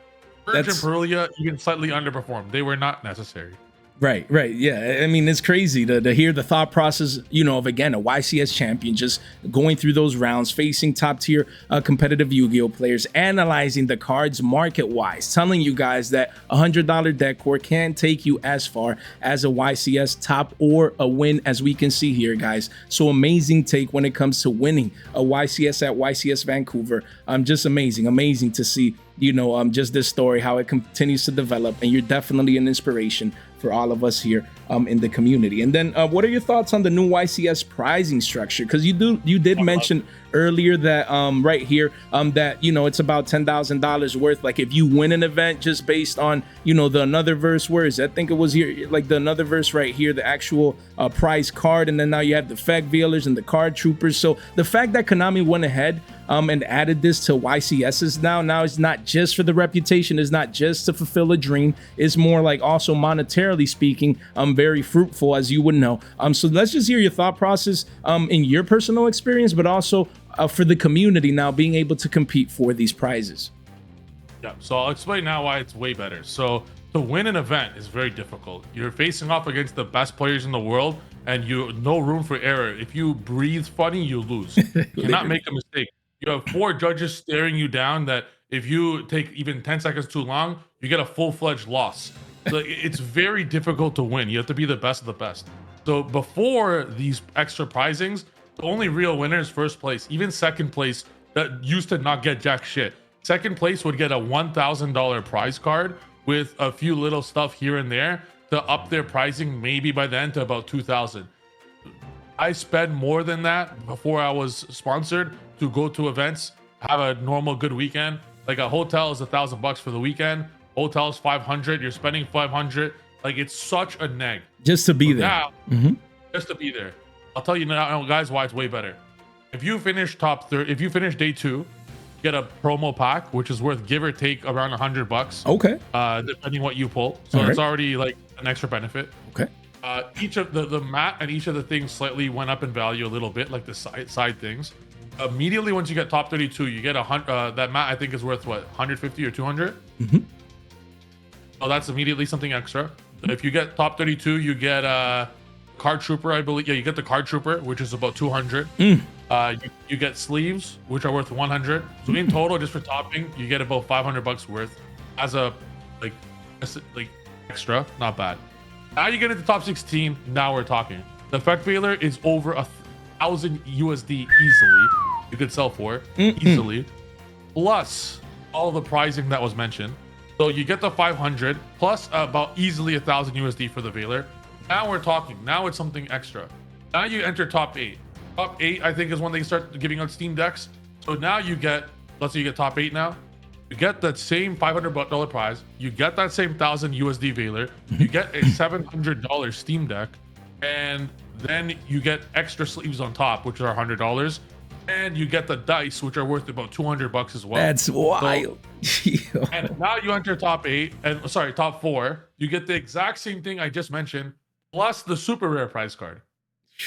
Purge and Perulia even slightly underperformed. They were not necessary. Right, right. Yeah. I mean, it's crazy to hear the thought process, you know, of, again, a YCS champion just going through those rounds, facing top tier competitive Yu-Gi-Oh players, analyzing the cards market wise, telling you guys that $100 deck core can take you as far as a YCS top or a win, as we can see here, guys. So amazing take when it comes to winning a YCS at YCS Vancouver. Just amazing to see, you know, just this story, how it continues to develop, and you're definitely an inspiration for all of us here in the community. And then what are your thoughts on the new YCS pricing structure? Because you did mention earlier that right here that, you know, it's about $10,000 worth, like if you win an event just based on, you know, the another verse, where is it? I think it was here, like the another verse right here, the actual prize card, and then now you have the Feg Veilers and the card troopers. So the fact that Konami went ahead and added this to YCS's now it's not just for the reputation, it's not just to fulfill a dream, it's more like also monetarily speaking very fruitful, as you would know. So let's just hear your thought process in your personal experience, but also for the community now being able to compete for these prizes. Yeah, so I'll explain now why it's way better. So to win an event is very difficult. You're facing off against the best players in the world, and you no room for error. If you breathe funny, you lose. You cannot make a mistake. You have 4 judges staring you down that if you take even 10 seconds too long, you get a full-fledged loss. So it's very difficult to win. You have to be the best of the best. So before these extra prizings, the only real winner is first place. Even second place that used to not get jack shit. Second place would get a $1,000 prize card with a few little stuff here and there to up their pricing maybe by then to about 2,000. I spend more than that before I was sponsored to go to events, have a normal good weekend. Like a hotel is $1,000 for the weekend. Hotel's 500. You're spending 500. Like it's such a neg Just to be there. now. Just to be there. I'll tell you now, guys, why it's way better. If you finish if you finish day 2, get a promo pack, which is worth give or take around $100. Okay. Depending what you pull. So it's already like an extra benefit. Okay. Each of the mat and each of the things slightly went up in value a little bit, like the side things. Immediately once you get top 32, you get that mat I think is worth what, 150 or 200. So that's immediately something extra. If you get top 32, you get a card trooper, I believe. Yeah, you get the card trooper, which is about 200. You get sleeves, which are worth 100. So in total, just for topping, you get about $500 worth as a like extra. Not bad. Now you get into top 16. Now we're talking. The Feg Veiler is over 1,000 USD easily. You could sell for easily, plus all the pricing that was mentioned. So you get the 500 plus about easily 1,000 USD for the Veiler. Now we're talking. Now it's something extra. Now you enter top 8. Top 8, I think, is when they start giving out Steam decks. So now you get, let's say you get top 8 now. You get that same $500 prize. You get that same 1,000 USD Veiler. You get a $700 Steam deck, and then you get extra sleeves on top, which are $100. And you get the dice, which are worth about $200 as well. That's wild. So, and now you enter top 8, and sorry, top 4. You get the exact same thing I just mentioned, plus the super rare prize card.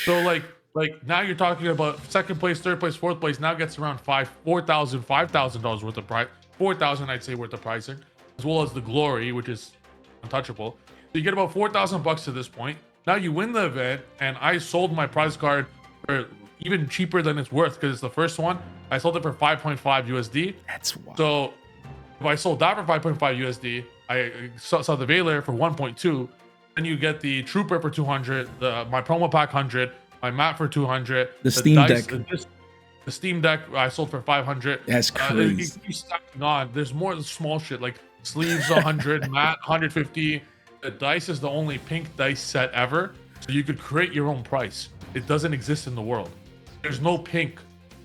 So like now you're talking about second place, third place, fourth place. Now gets around $5,000 worth of price. 4,000, I'd say, worth of pricing, as well as the glory, which is untouchable. So you get about $4,000 to this point. Now you win the event, and I sold my prize card for even cheaper than it's worth, because it's the first one. I sold it for 5.5 USD. That's wild. So if I sold that for 5.5 USD, I saw the Veiler for 1.2. Then you get the Trooper for 200, my promo pack 100, my mat for 200, the Steam deck. The Steam deck I sold for 500. That's crazy. It keeps stacking on. There's more small shit like sleeves 100, mat 150. The dice is the only pink dice set ever, so you could create your own price. It doesn't exist in the world. There's no pink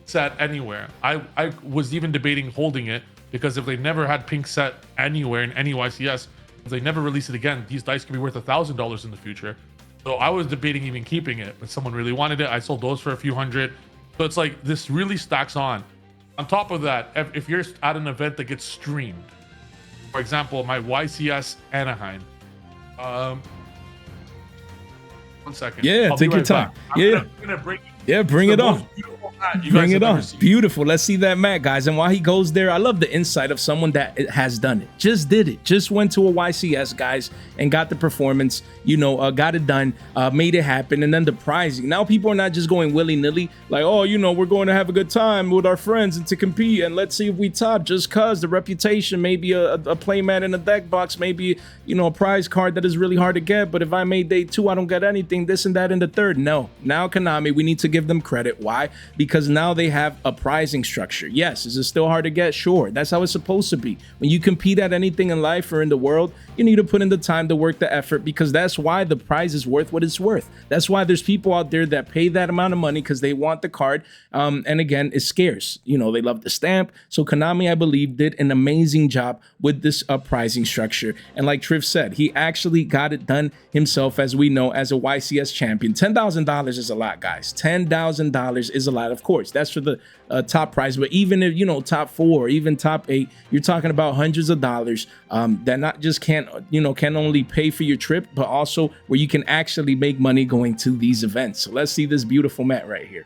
set anywhere. I was even debating holding it, because if they never had pink set anywhere in any YCS, if they never release it again, these dice could be worth $1,000 in the future. So I was debating even keeping it, but someone really wanted it. I sold those for a few hundred. So it's like this really stacks on. On top of that, if you're at an event that gets streamed, for example, my YCS Anaheim. 1 second. Yeah, take your time. I'm gonna break Yeah, bring it on. Bring it on. Seen. Beautiful. Let's see that mat, guys. And while he goes there, I love the insight of someone that has done it. Just did it. Just went to a YCS, guys, and got the performance, got it done, made it happen. And then the prizing. Now people are not just going willy-nilly, like, oh, we're going to have a good time with our friends and to compete. And let's see if we top just cause the reputation, maybe a play mat in a deck box, maybe, a prize card that is really hard to get. But if I made day 2, I don't get anything, this and that in the third. No. Now Konami, we need to give them credit. Why? Because now they have a pricing structure. Yes, is it still hard to get? Sure, that's how it's supposed to be. When you compete at anything in life or in the world, you need to put in the time to work the effort, because that's why the prize is worth what it's worth. That's why there's people out there that pay that amount of money because they want the card. And again, it's scarce. They love the stamp. So Konami, I believe, did an amazing job with this pricing structure. And like Triff said, he actually got it done himself, as we know, as a YCS champion. $10,000 is a lot, guys. $10,000 is a lot. Of course, that's for the top prize, but even if top 4 or even top 8, you're talking about hundreds of dollars that not just can only pay for your trip, but also where you can actually make money going to these events. So let's see this beautiful mat right here.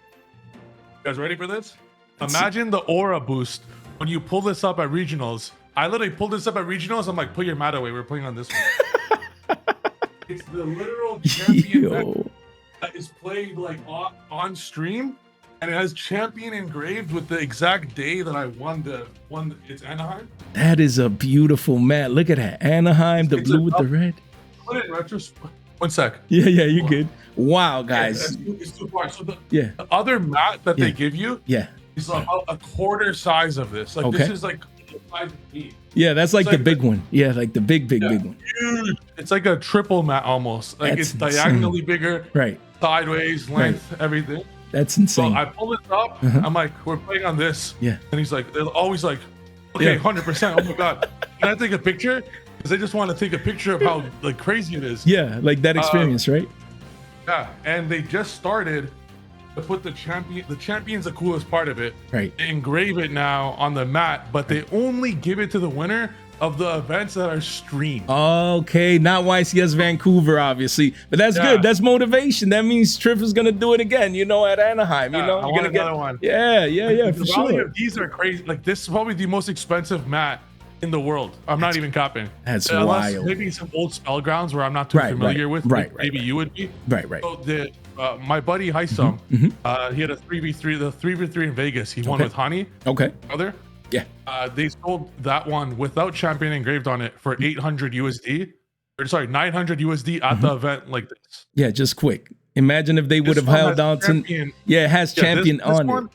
You guys ready for this? Imagine the aura boost when you pull this up at regionals. I literally pulled this up at regionals. I'm like, put your mat away, we're playing on this one. It's the literal champion that is played like on stream. And it has champion engraved with the exact day that I won it's Anaheim. That is a beautiful mat. Look at that. Anaheim, the blue with the red. Put it in retrospect. 1 sec. Yeah, you're good. Wow, guys. Yeah, it's too far. So the other mat that they give you is about a quarter size of this. Like this is like the size of me. Yeah, that's like the big one. Yeah, like the big one. Huge. It's like a triple mat almost. Like that's it's diagonally bigger. Right. Sideways, length, everything. That's insane. So I pull it up. I'm like, we're playing on this. Yeah. And he's like, they're always like, okay, 100%. Oh my God. Can I take a picture? Because they just want to take a picture of how like crazy it is. Yeah, like that experience, right? Yeah. And they just started to put the champion. The champion's the coolest part of it. Right. They engrave it now on the mat, but they only give it to the winner of the events that are streamed. Okay, not YCS Vancouver, obviously, but that's good. That's motivation. That means Triff is gonna do it again. At Anaheim. You're gonna get another one. Yeah, for sure. These are crazy. Like this is probably the most expensive mat in the world. I'm not even capping. That's Unless wild. maybe some old spell grounds where I'm not too familiar with. Maybe you would be. Right. So my buddy Haisam, he had a 3v3, the 3v3 in Vegas. He won with Hani. Okay. Brother. Yeah. They sold that one without champion engraved on it for 800 USD. Or sorry, 900 USD at the event like this. Yeah, just quick. Imagine if they would have held down to. Yeah, it has champion on it.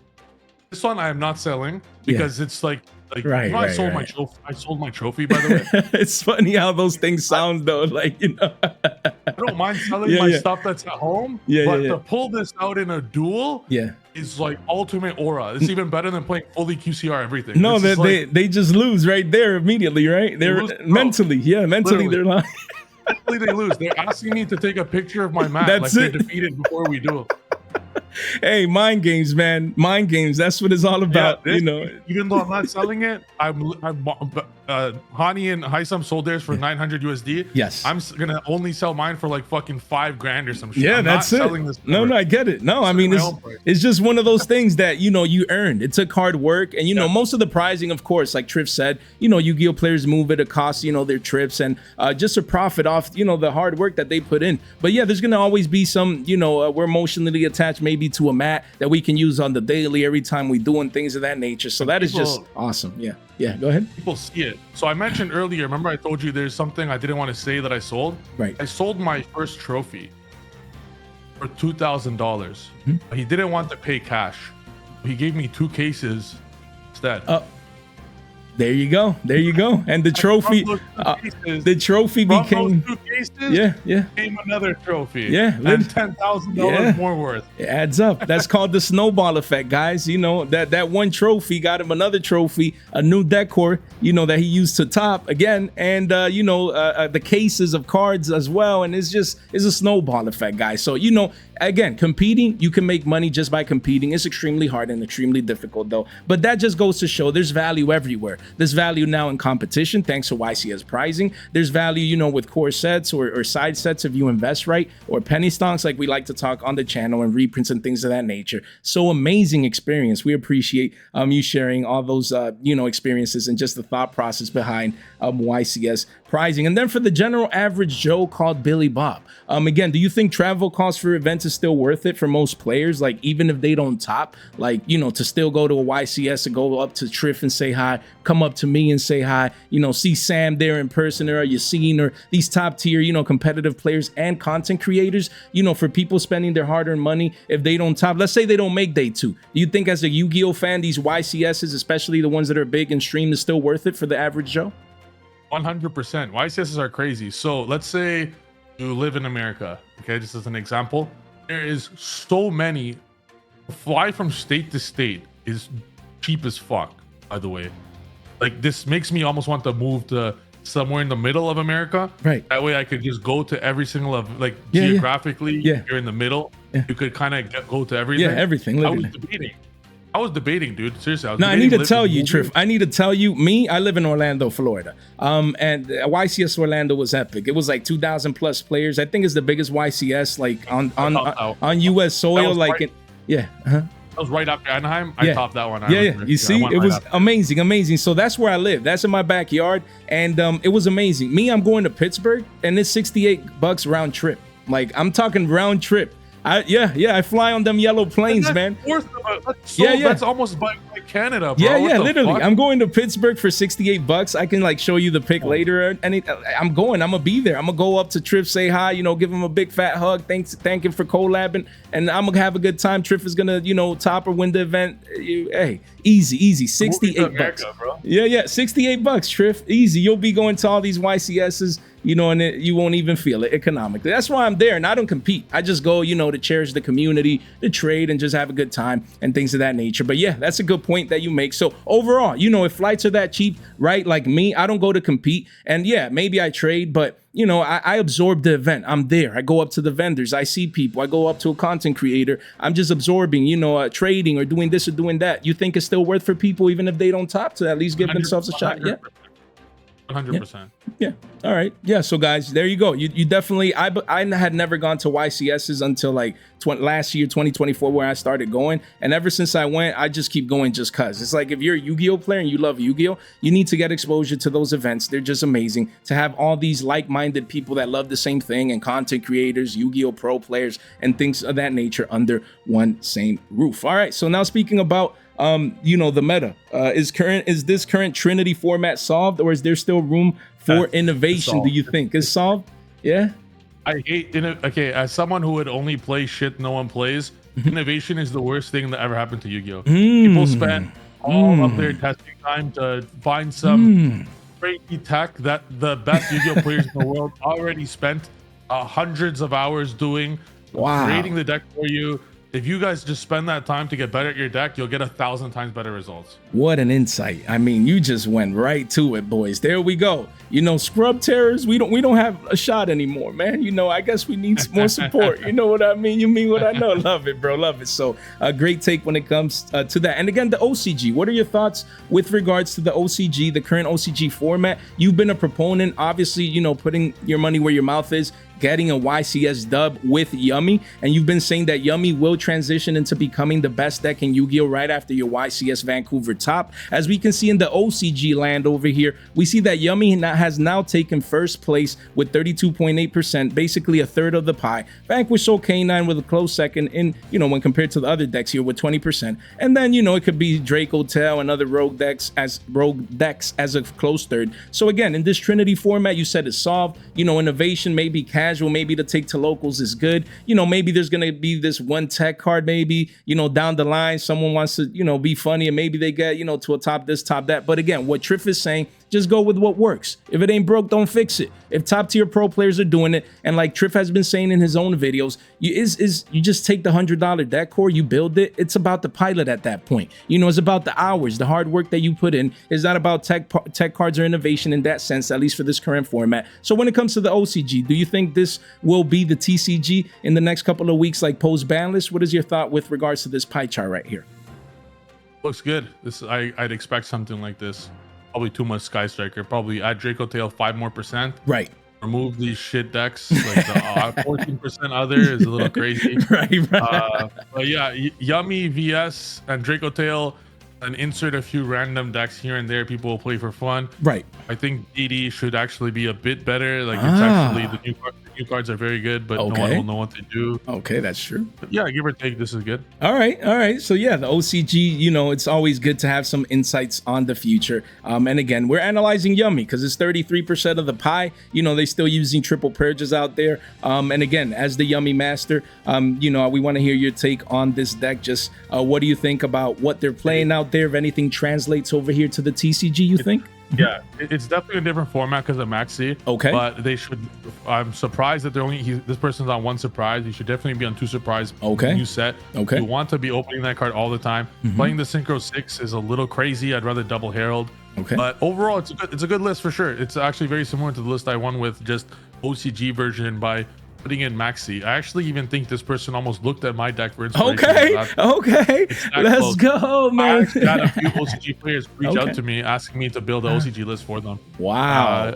This one I am not selling because it's like I sold my trophy, by the way. It's funny how those things sound though. Like, I don't mind selling my stuff that's at home. But to pull this out in a duel is like ultimate aura. It's even better than playing fully QCR everything. No, they just lose right there immediately, right? They're mentally, mentally they're like mentally they lose. They're asking me to take a picture of my mat like they're defeated before we duel. Hey, mind games, man. Mind games. That's what it's all about. Even though I'm not selling it, Hani and Haisam sold theirs for 900 USD. Yes. I'm gonna only sell mine for like fucking $5,000 or some shit. Yeah, that's it. No, I get it. No, I mean it's just one of those things that you earned. It took hard work, and most of the prizing, of course, like Triff said, Yu-Gi-Oh players move at a cost, their trips and just to profit off, the hard work that they put in. But yeah, there's gonna always be some, we're emotionally attached maybe to a mat that we can use on the daily every time we doing things of that nature. So that is just awesome. Yeah, go ahead. People see it. So I mentioned earlier, remember I told you there's something I didn't want to say that I sold? Right. I sold my first trophy for $2,000. He didn't want to pay cash. He gave me 2 cases instead. There you go. And the trophy, became 2 cases, became another trophy. And $10,000 more worth. It adds up. That's called the snowball effect, guys. That one trophy got him another trophy, a new decor, that he used to top again, and the cases of cards as well. And it's a snowball effect, guys. So again, competing, you can make money just by competing. It's extremely hard and extremely difficult though. But that just goes to show there's value everywhere. There's value now in competition thanks to YCS pricing. There's value, you know, with core sets or side sets if you invest right, or penny stocks like we like to talk on the channel, and reprints and things of that nature. So amazing experience. We appreciate you sharing all those you know, experiences and just the thought process behind YCS pricing. And then for the general average Joe called Billy Bob, again, do you think travel costs for events is still worth it for most players? Like, even if they don't top, like, you know, to still go to a YCS and go up to Triff and say hi, come up to me and say hi, you know, see Sam there in person, or you seen, or these top tier, you know, competitive players and content creators, you know, for people spending their hard-earned money, if they don't top, let's say they don't make day 2, do you think as a Yu-Gi-Oh fan, these YCSs, especially the ones that are big and stream, is still worth it for the average Joe? 100%. YCSs are crazy. So let's say you live in America, okay, just as an example. There is so many. Fly from state to state is cheap as fuck, by the way. Like, this makes me almost want to move to somewhere in the middle of America. Right. That way I could just go to every single of, like, geographically, you're in the middle. You could kind of go to everything. Yeah, everything. I was debating, dude. Seriously. I need to tell you, Triff. I need to tell you, I live in Orlando, Florida. And YCS Orlando was epic. It was like 2,000 plus players. I think it's the biggest YCS like on US soil. Like, that was right after Anaheim. I topped that one. You see, it was amazing. So that's where I live. That's in my backyard, and it was amazing. I'm going to Pittsburgh, and it's $68 round trip. Like, I'm talking round trip. I fly on them yellow planes, man. That's almost by Canada, bro. Yeah, literally. Fuck? I'm going to Pittsburgh for $68. I can like show you the pic later. And I'm gonna be there. I'm gonna go up to Triff, say hi, you know, give him a big fat hug, thank him for collabing, and I'm gonna have a good time. Triff is gonna, you know, top or win the event. Hey, easy, $68. Yeah, $68, Triff, easy. You'll be going to all these YCSs, you know, and you won't even feel it economically. That's why I'm there, and I don't compete. I just go, you know, to cherish the community, to trade, and just have a good time and things of that nature. But yeah, that's a good point that you make. So overall, you know, if flights are that cheap, right, like me, I don't go to compete. And yeah, maybe I trade, but you know, I absorb the event. I'm there. I go up to the vendors. I see people. I go up to a content creator. I'm just absorbing, you know, trading or doing this or doing that. You think it's still worth for people, even if they don't top, to at least give themselves a shot? Yeah. 100%. Yeah. All right. Yeah. So guys, there you go. You definitely, I had never gone to YCSs until like last year, 2024, where I started going. And ever since I went, I just keep going just cause. It's like, if you're a Yu-Gi-Oh player and you love Yu-Gi-Oh, you need to get exposure to those events. They're just amazing to have all these like-minded people that love the same thing, and content creators, Yu-Gi-Oh pro players, and things of that nature under one same roof. All right. So now speaking about you know, the meta, is this current Trinity format solved, or is there still room for innovation? Do you think it's solved? Yeah. I hate okay, as someone who would only play shit no one plays, innovation is the worst thing that ever happened to Yu-Gi-Oh. People spend all of their testing time to find some crazy tech that the best Yu-Gi-Oh players in the world already spent hundreds of hours doing, creating the deck for you. If you guys just spend that time to get better at your deck, you'll get 1,000 times better results. What an insight. I mean, you just went right to it, boys. There we go. You know, scrub terrors, we don't have a shot anymore, man. You know, I guess we need more support. You know what I mean? You mean what I know. Love it, bro. Love it. So a great take when it comes to that. And again, the OCG, what are your thoughts with regards to the OCG, the current OCG format? You've been a proponent, obviously, you know, putting your money where your mouth is, getting a YCS dub with Yummy, and you've been saying that Yummy will transition into becoming the best deck in Yu-Gi-Oh right after your YCS Vancouver top. As we can see in the OCG land over here, we see that Yummy has now taken first place with 32.8%, basically a third of the pie. Vanquish Soul K9 with a close second in, you know, when compared to the other decks here with 20%. And then, you know, it could be Draco Tail and other rogue decks as a close third. So again, in this Trinity format, you said it's solved. You know, innovation, maybe casual, maybe to take to locals is good. You know, maybe there's gonna be this one tech card, maybe, you know, down the line, someone wants to, you know, be funny and maybe they get, you know, to a top this, top that. But again, what Triff is saying, just go with what works. If it ain't broke, don't fix it. If top tier pro players are doing it, and like Triff has been saying in his own videos, you just take the $100 deck core, you build it. It's about the pilot at that point. You know, it's about the hours, the hard work that you put in. It's not about tech cards or innovation in that sense, at least for this current format. So when it comes to the OCG, do you think this will be the TCG in the next couple of weeks, like post Banlist? What is your thought with regards to this pie chart right here? Looks good. I'd expect something like this. probably too much Sky Striker. Probably add Draco Tail 5% more. Right. Remove these shit decks. Like the 14% other is a little crazy. Right. But yeah, Yummy VS and Draco Tail, and insert a few random decks here and there people will play for fun. Right. I think DD should actually be a bit better. Like it's actually the new cards are very good, but no one will know what they do. Okay, that's true. But yeah, give or take, this is good. All right. So yeah, the OCG, you know, it's always good to have some insights on the future. And again, we're analyzing Yummy because it's 33% of the pie. You know, they still using triple purges out there. And again, as the Yummy master, you know, we want to hear your take on this deck. Just what do you think about what they're playing out there? If anything translates over here to the TCG, you think? Yeah, it's definitely a different format because of Maxi. Okay. But they should. I'm surprised that they're only. This person's on one surprise. You should definitely be on 2 surprise. Okay. New set. Okay. You want to be opening that card all the time. Playing the Synchro 6 is a little crazy. I'd rather double Herald. Okay. But overall, it's a good list for sure. It's actually very similar to the list I won with, just OCG version by putting in Maxi. I actually even think this person almost looked at my deck for inspiration. Okay. Let's go, man. I actually had a few OCG players reach out to me asking me to build an OCG list for them. Wow.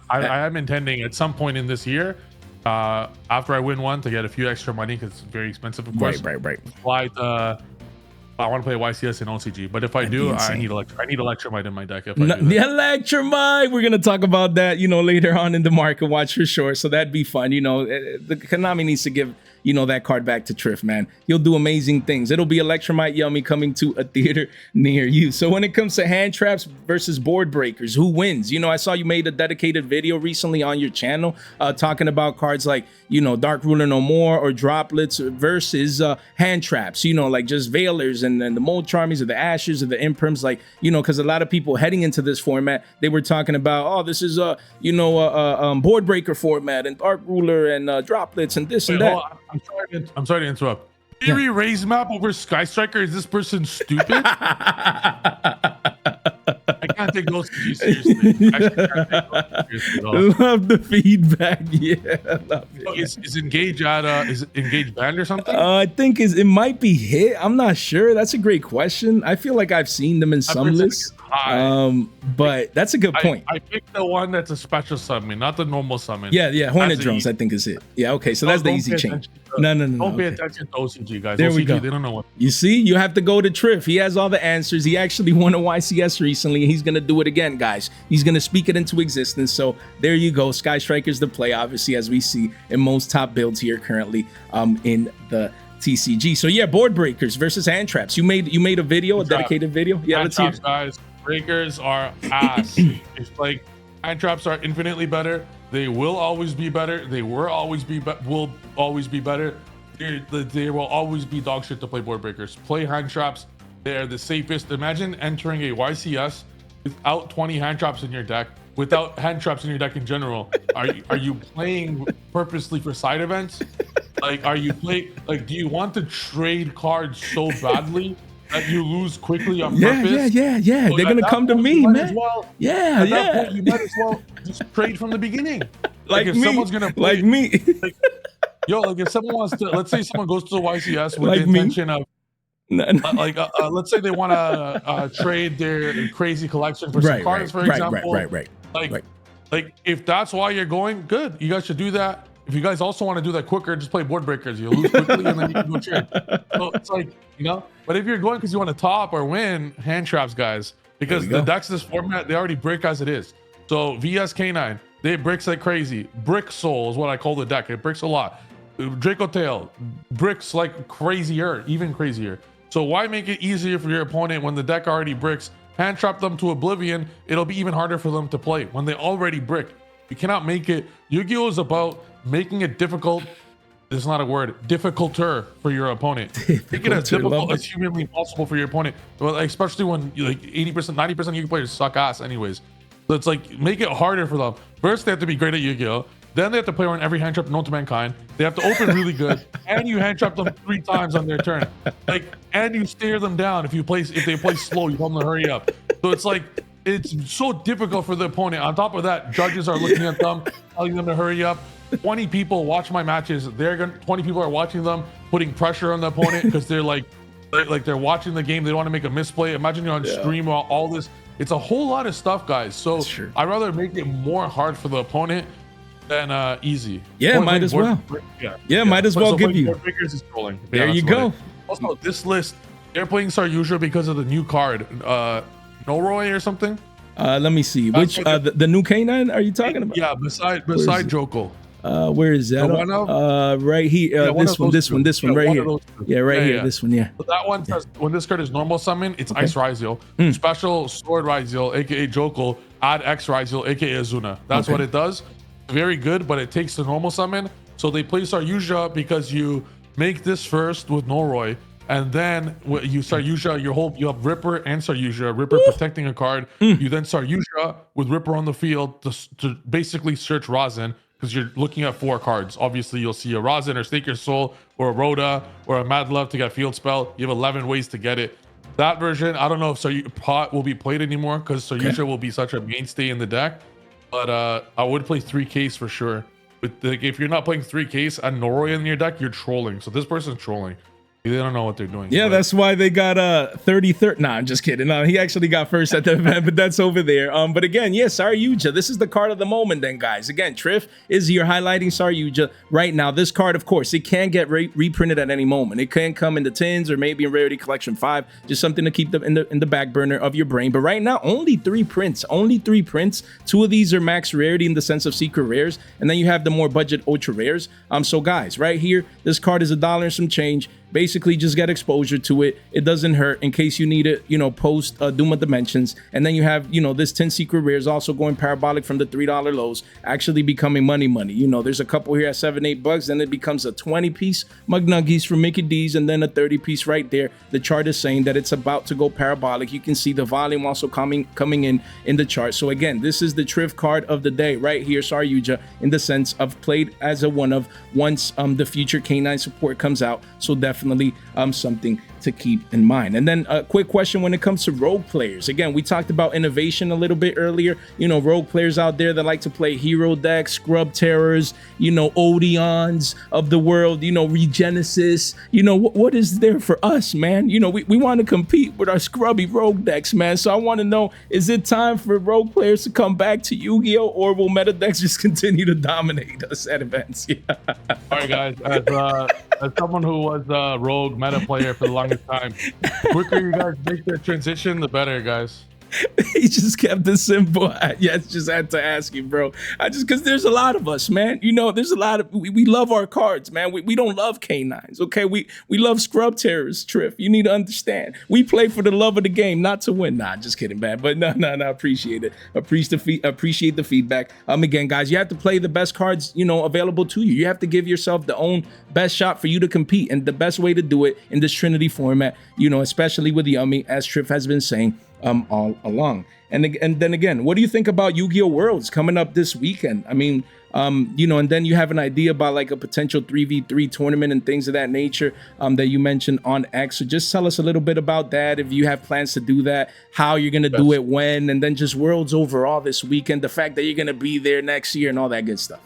I am intending at some point in this year, after I win one, to get a few extra money because it's very expensive, of course. Right. Fly to, I want to play YCS and OCG, but if I do, I need Electromite in my deck. If I do that. The Electromite, we're gonna talk about that, you know, later on in the market watch for sure. So that'd be fun. You know, the Konami needs to give, you know, that card back to Triff, man. He'll do amazing things. It'll be Electromite Yummy coming to a theater near you. So when it comes to hand traps versus board breakers, who wins? You know, I saw you made a dedicated video recently on your channel talking about cards like, you know, Dark Ruler No More or Droplets versus hand traps, you know, like just Veilers and the Mold Charmies or the Ashes or the Imprims, like, you know, because a lot of people heading into this format, they were talking about, oh, this is you know, a board breaker format and Dark Ruler and Droplets and this and that. I'm sorry to interrupt. Theory raise map over Sky Striker? Is this person stupid? I can't take those seriously. Actually, can't take those seriously at all. Love the feedback. Yeah, love it. So is Engage is Engage banned or something? I think it might be hit. I'm not sure. That's a great question. I feel like I've seen them in some lists. But that's a good point. I picked the one that's a special summon, not the normal summon. Yeah. Hornet Drones, I think is it. Yeah, okay. So that's the easy change. No. Don't pay attention to OCG, guys. There OCG, we go. They don't know what. You see, you have to go to Triff. He has all the answers. He actually won a YCS recently, and he's going to do it again, guys. He's going to speak it into existence. So there you go. Sky Striker's the play, obviously, as we see in most top builds here currently in the TCG. So yeah, board breakers versus hand traps. You made a video, a dedicated video. Yeah, let's hear. Guys, breakers are ass. It's like hand traps are infinitely better. They will always be better. They will always be better. They will always be dog shit to play board breakers. Play hand traps. They're the safest. Imagine entering a YCS without 20 hand traps in your deck, without hand traps in your deck in general. Are you playing purposely for side events? Like, do you want to trade cards so badly that you lose quickly on purpose? Yeah. So they're gonna come to me, man. At that point, you might as well just trade from the beginning. Like if me, someone's gonna play, like me. Like if someone wants to, let's say someone goes to the YCS with Like the intention of, No. let's say they want to trade their crazy collection for some cards, for example. Right. Like if that's why you're going, good. You guys should do that. If you guys also want to do that quicker, just play board breakers. You lose quickly and then you can go trade. So it's like, you know, but if you're going because you want to top or win, hand traps, guys, because the decks this format, they already brick as it is. So VS K9, they bricks like crazy. Brick Soul is what I call the deck. It bricks a lot. Draco Tail bricks like crazier, even crazier. So why make it easier for your opponent when the deck already bricks? Hand trap them to oblivion. It'll be even harder for them to play when they already brick. You cannot make it. Yu-Gi-Oh is about making it difficult. It's not a word. Difficulter for your opponent. Make it as difficult as humanly possible for your opponent. Well, especially when like 80%, 90% of Yu-Gi-Oh players suck ass anyways. So it's like, make it harder for them. First, they have to be great at Yu-Gi-Oh. Then they have to play around every hand trap known to mankind. They have to open really good, and you hand trap them 3 times on their turn. Like, and you stare them down if they play slow. You tell them to hurry up. So it's like, it's so difficult for the opponent. On top of that, judges are looking at them, telling them to hurry up. 20 people watch my matches. 20 people are watching them, putting pressure on the opponent because they're like they're watching the game. They don't want to make a misplay. Imagine you're on stream while all this It's a whole lot of stuff, guys. So That's true. I'd rather make it more hard for the opponent than easy. Yeah, might as well. Yeah, might as well give you. Is trolling. There you go. Also, this list, they're playing Saruja because of the new card, Noroi or something. Let me see. Which the new K9 are you talking about? Yeah, beside Joko. Where is that? Right here. This one right here. Yeah, right here. This one, yeah. So that one says when this card is normal summon, it's Ice Ryzeal. Special Sword Ryzeal, aka Joko, add X Ryzeal, aka Azuna. That's what it does. Very good, but it takes the normal summon. So they play Saruja because you make this first with Noroi, and then you Saruja, you have Ripper and Saruja. Ripper protecting a card. You then Saruja with Ripper on the field to basically search Razin, because you're looking at 4 cards. Obviously, you'll see a Razin or Stake Your Soul or a Rhoda or a Mad Love to get Field Spell. You have 11 ways to get it. That version, I don't know if Pot will be played anymore because Saruja will be such a mainstay in the deck. But I would play 3Ks for sure. But if you're not playing 3Ks and Noroi in your deck, you're trolling. So this person's trolling. They don't know what they're doing. Yeah, that's why they got 30-30. Nah, I'm just kidding. No, he actually got first at the event, but that's over there. But again, yeah, Saruja. This is the card of the moment then, guys. Again, Triff is here highlighting Saruja right now. This card, of course, it can get reprinted at any moment. It can come in the tins or maybe in Rarity Collection 5. Just something to keep them in the back burner of your brain. But right now, only 3 prints. Only 3 prints. 2 of these are max rarity in the sense of secret rares. And then you have the more budget ultra rares. So guys, right here, this card is $1 and some change. Basically, just get exposure to it. It doesn't hurt in case you need it, post Doom of Dimensions. And then you have, this 10 secret rares also going parabolic from the $3 lows, actually becoming money. There's a couple here at $7-8, then it becomes a 20-piece McNuggies from Mickey D's, and then a 30-piece right there. The chart is saying that it's about to go parabolic. You can see the volume also coming in the chart. So again, this is the Triff card of the day right here, Saruja, in the sense of played as a one of once the future K9 support comes out. So definitely something to keep in mind. And then a quick question when it comes to rogue players. Again, we talked about innovation a little bit earlier. Rogue players out there that like to play hero decks, scrub terrors, Odeons of the world, Regenesis. What is there for us, man? We want to compete with our scrubby rogue decks, man. So I want to know, is it time for rogue players to come back to Yu-Gi-Oh, or will meta decks just continue to dominate us at events? All right, guys. As someone who was a rogue meta player for the longest time, quicker you guys make that transition, the better, guys. He just kept it simple. Yes, just had to ask you, bro. Because there's a lot of us, man. There's a lot of, we love our cards, man. We don't love K9s, okay? We love scrub terrorists, Triff. You need to understand. We play for the love of the game, not to win. Nah, just kidding, man. But no, appreciate it. Appreciate the feedback. Again, guys, you have to play the best cards, available to you. You have to give yourself the own best shot for you to compete. And the best way to do it in this Trinity format, especially with Yummy, as Triff has been saying, all along. And then again, what do you think about Yu-Gi-Oh Worlds coming up this weekend? I mean, and then you have an idea about like a potential 3v3 tournament and things of that nature that you mentioned on X. So just tell us a little bit about that, if you have plans to do that, how you're going to do it, when, and then just Worlds overall this weekend, the fact that you're going to be there next year and all that good stuff.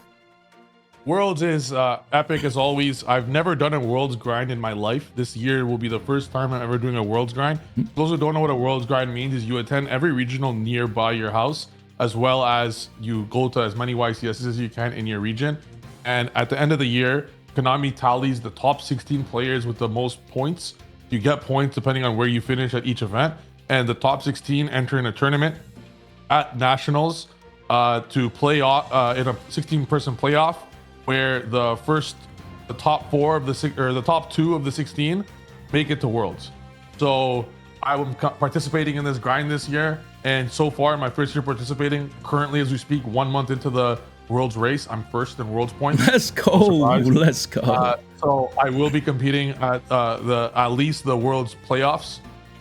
Worlds is epic as always. I've never done a Worlds grind in my life. This year will be the first time I'm ever doing a Worlds grind. Those who don't know what a Worlds grind means is you attend every regional nearby your house, as well as you go to as many YCSs as you can in your region. And at the end of the year, Konami tallies the top 16 players with the most points. You get points depending on where you finish at each event. And the top 16 enter in a tournament at Nationals to play off in a 16-person playoff, where the top 4 of the top 2 of the 16 make it to Worlds. So I'm participating in this grind this year, and so far my first year participating, currently as we speak, 1 month into the Worlds race, I'm first in Worlds points. Let's go. Let's go. So I will be competing at at least the Worlds playoffs,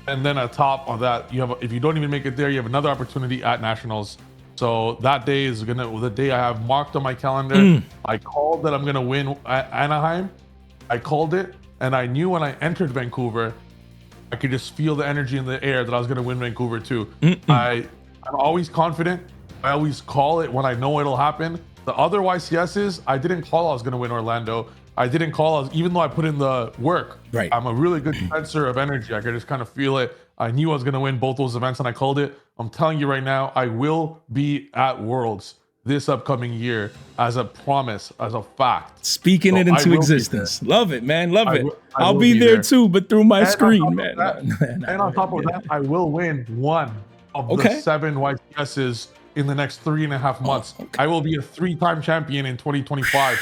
and then on top of that, if you don't even make it there, you have another opportunity at Nationals. So that day is the day I have marked on my calendar. I called that I'm gonna win at Anaheim. I called it, and I knew when I entered Vancouver, I could just feel the energy in the air that I was gonna win Vancouver too. I'm always confident. I always call it when I know it'll happen. The other YCSs, I didn't call I was gonna win Orlando. I didn't call even though I put in the work. Right. I'm a really good sensor of energy. I can just kind of feel it. I knew I was going to win both those events, and I called it. I'm telling you right now, I will be at Worlds this upcoming year as a promise, as a fact. Speaking So it I into will be existence. Love it, man. Love it. I I'll will be be there there. too, but through my And screen, on man. top of that, and on top of that, I will win one of the Okay. 7 YCSs in the next 3.5 months. okay. I will be a 3-time champion in 2025.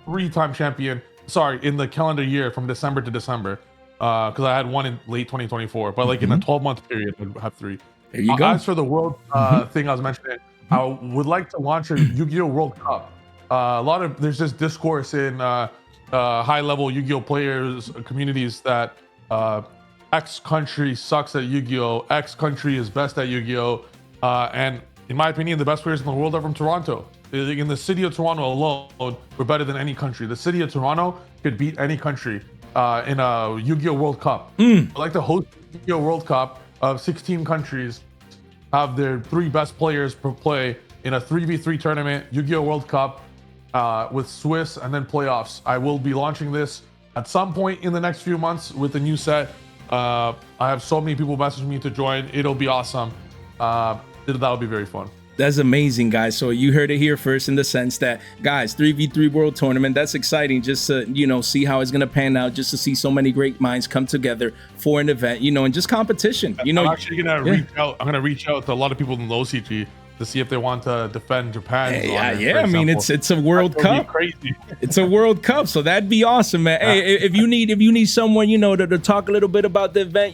3-time champion. Sorry, in the calendar year from December to December. Because I had one in late 2024, but like in a 12-month period, I would have 3. There you go. As for the world thing I was mentioning, I would like to launch a Yu-Gi-Oh! World Cup. There's this discourse in high-level Yu-Gi-Oh! Players communities that X country sucks at Yu-Gi-Oh! X country is best at Yu-Gi-Oh! And in my opinion, the best players in the world are from Toronto. In the city of Toronto alone, we're better than any country. The city of Toronto could beat any country in a Yu-Gi-Oh! World Cup. I'd like to host Yu-Gi-Oh! World Cup of 16 countries, have their 3 best players per play in a 3v3 tournament, Yu-Gi-Oh! World Cup with Swiss, and then playoffs. I will be launching this at some point in the next few months with a new set. I have so many people message me to join. It'll be awesome. That'll be very fun. That's amazing, guys. So you heard it here first in the sense that, guys, 3v3 World Tournament, that's exciting just to, see how it's going to pan out, just to see so many great minds come together for an event, and just competition. I'm actually going to reach out. I'm going to reach out to a lot of people in the OCG to see if they want to defend Japan. I mean, it's a World Cup. Crazy. It's a World Cup, so that'd be awesome, man. Hey, if you need someone, to talk a little bit about the event,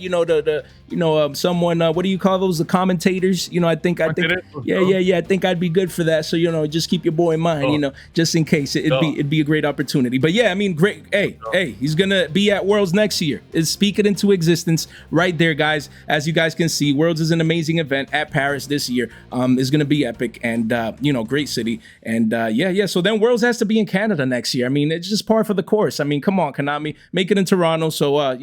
someone, what do you call those? The commentators, I think, I think I'd be good for that. So, just keep your boy in mind, just in case it'd be a great opportunity. But yeah, I mean, great. Hey, he's gonna be at Worlds next year. Speak it into existence right there, guys. As you guys can see, Worlds is an amazing event at Paris this year. It's gonna be epic and great city. And so then Worlds has to be in Canada next year. I mean, it's just par for the course. I mean, come on, Konami, make it in Toronto. So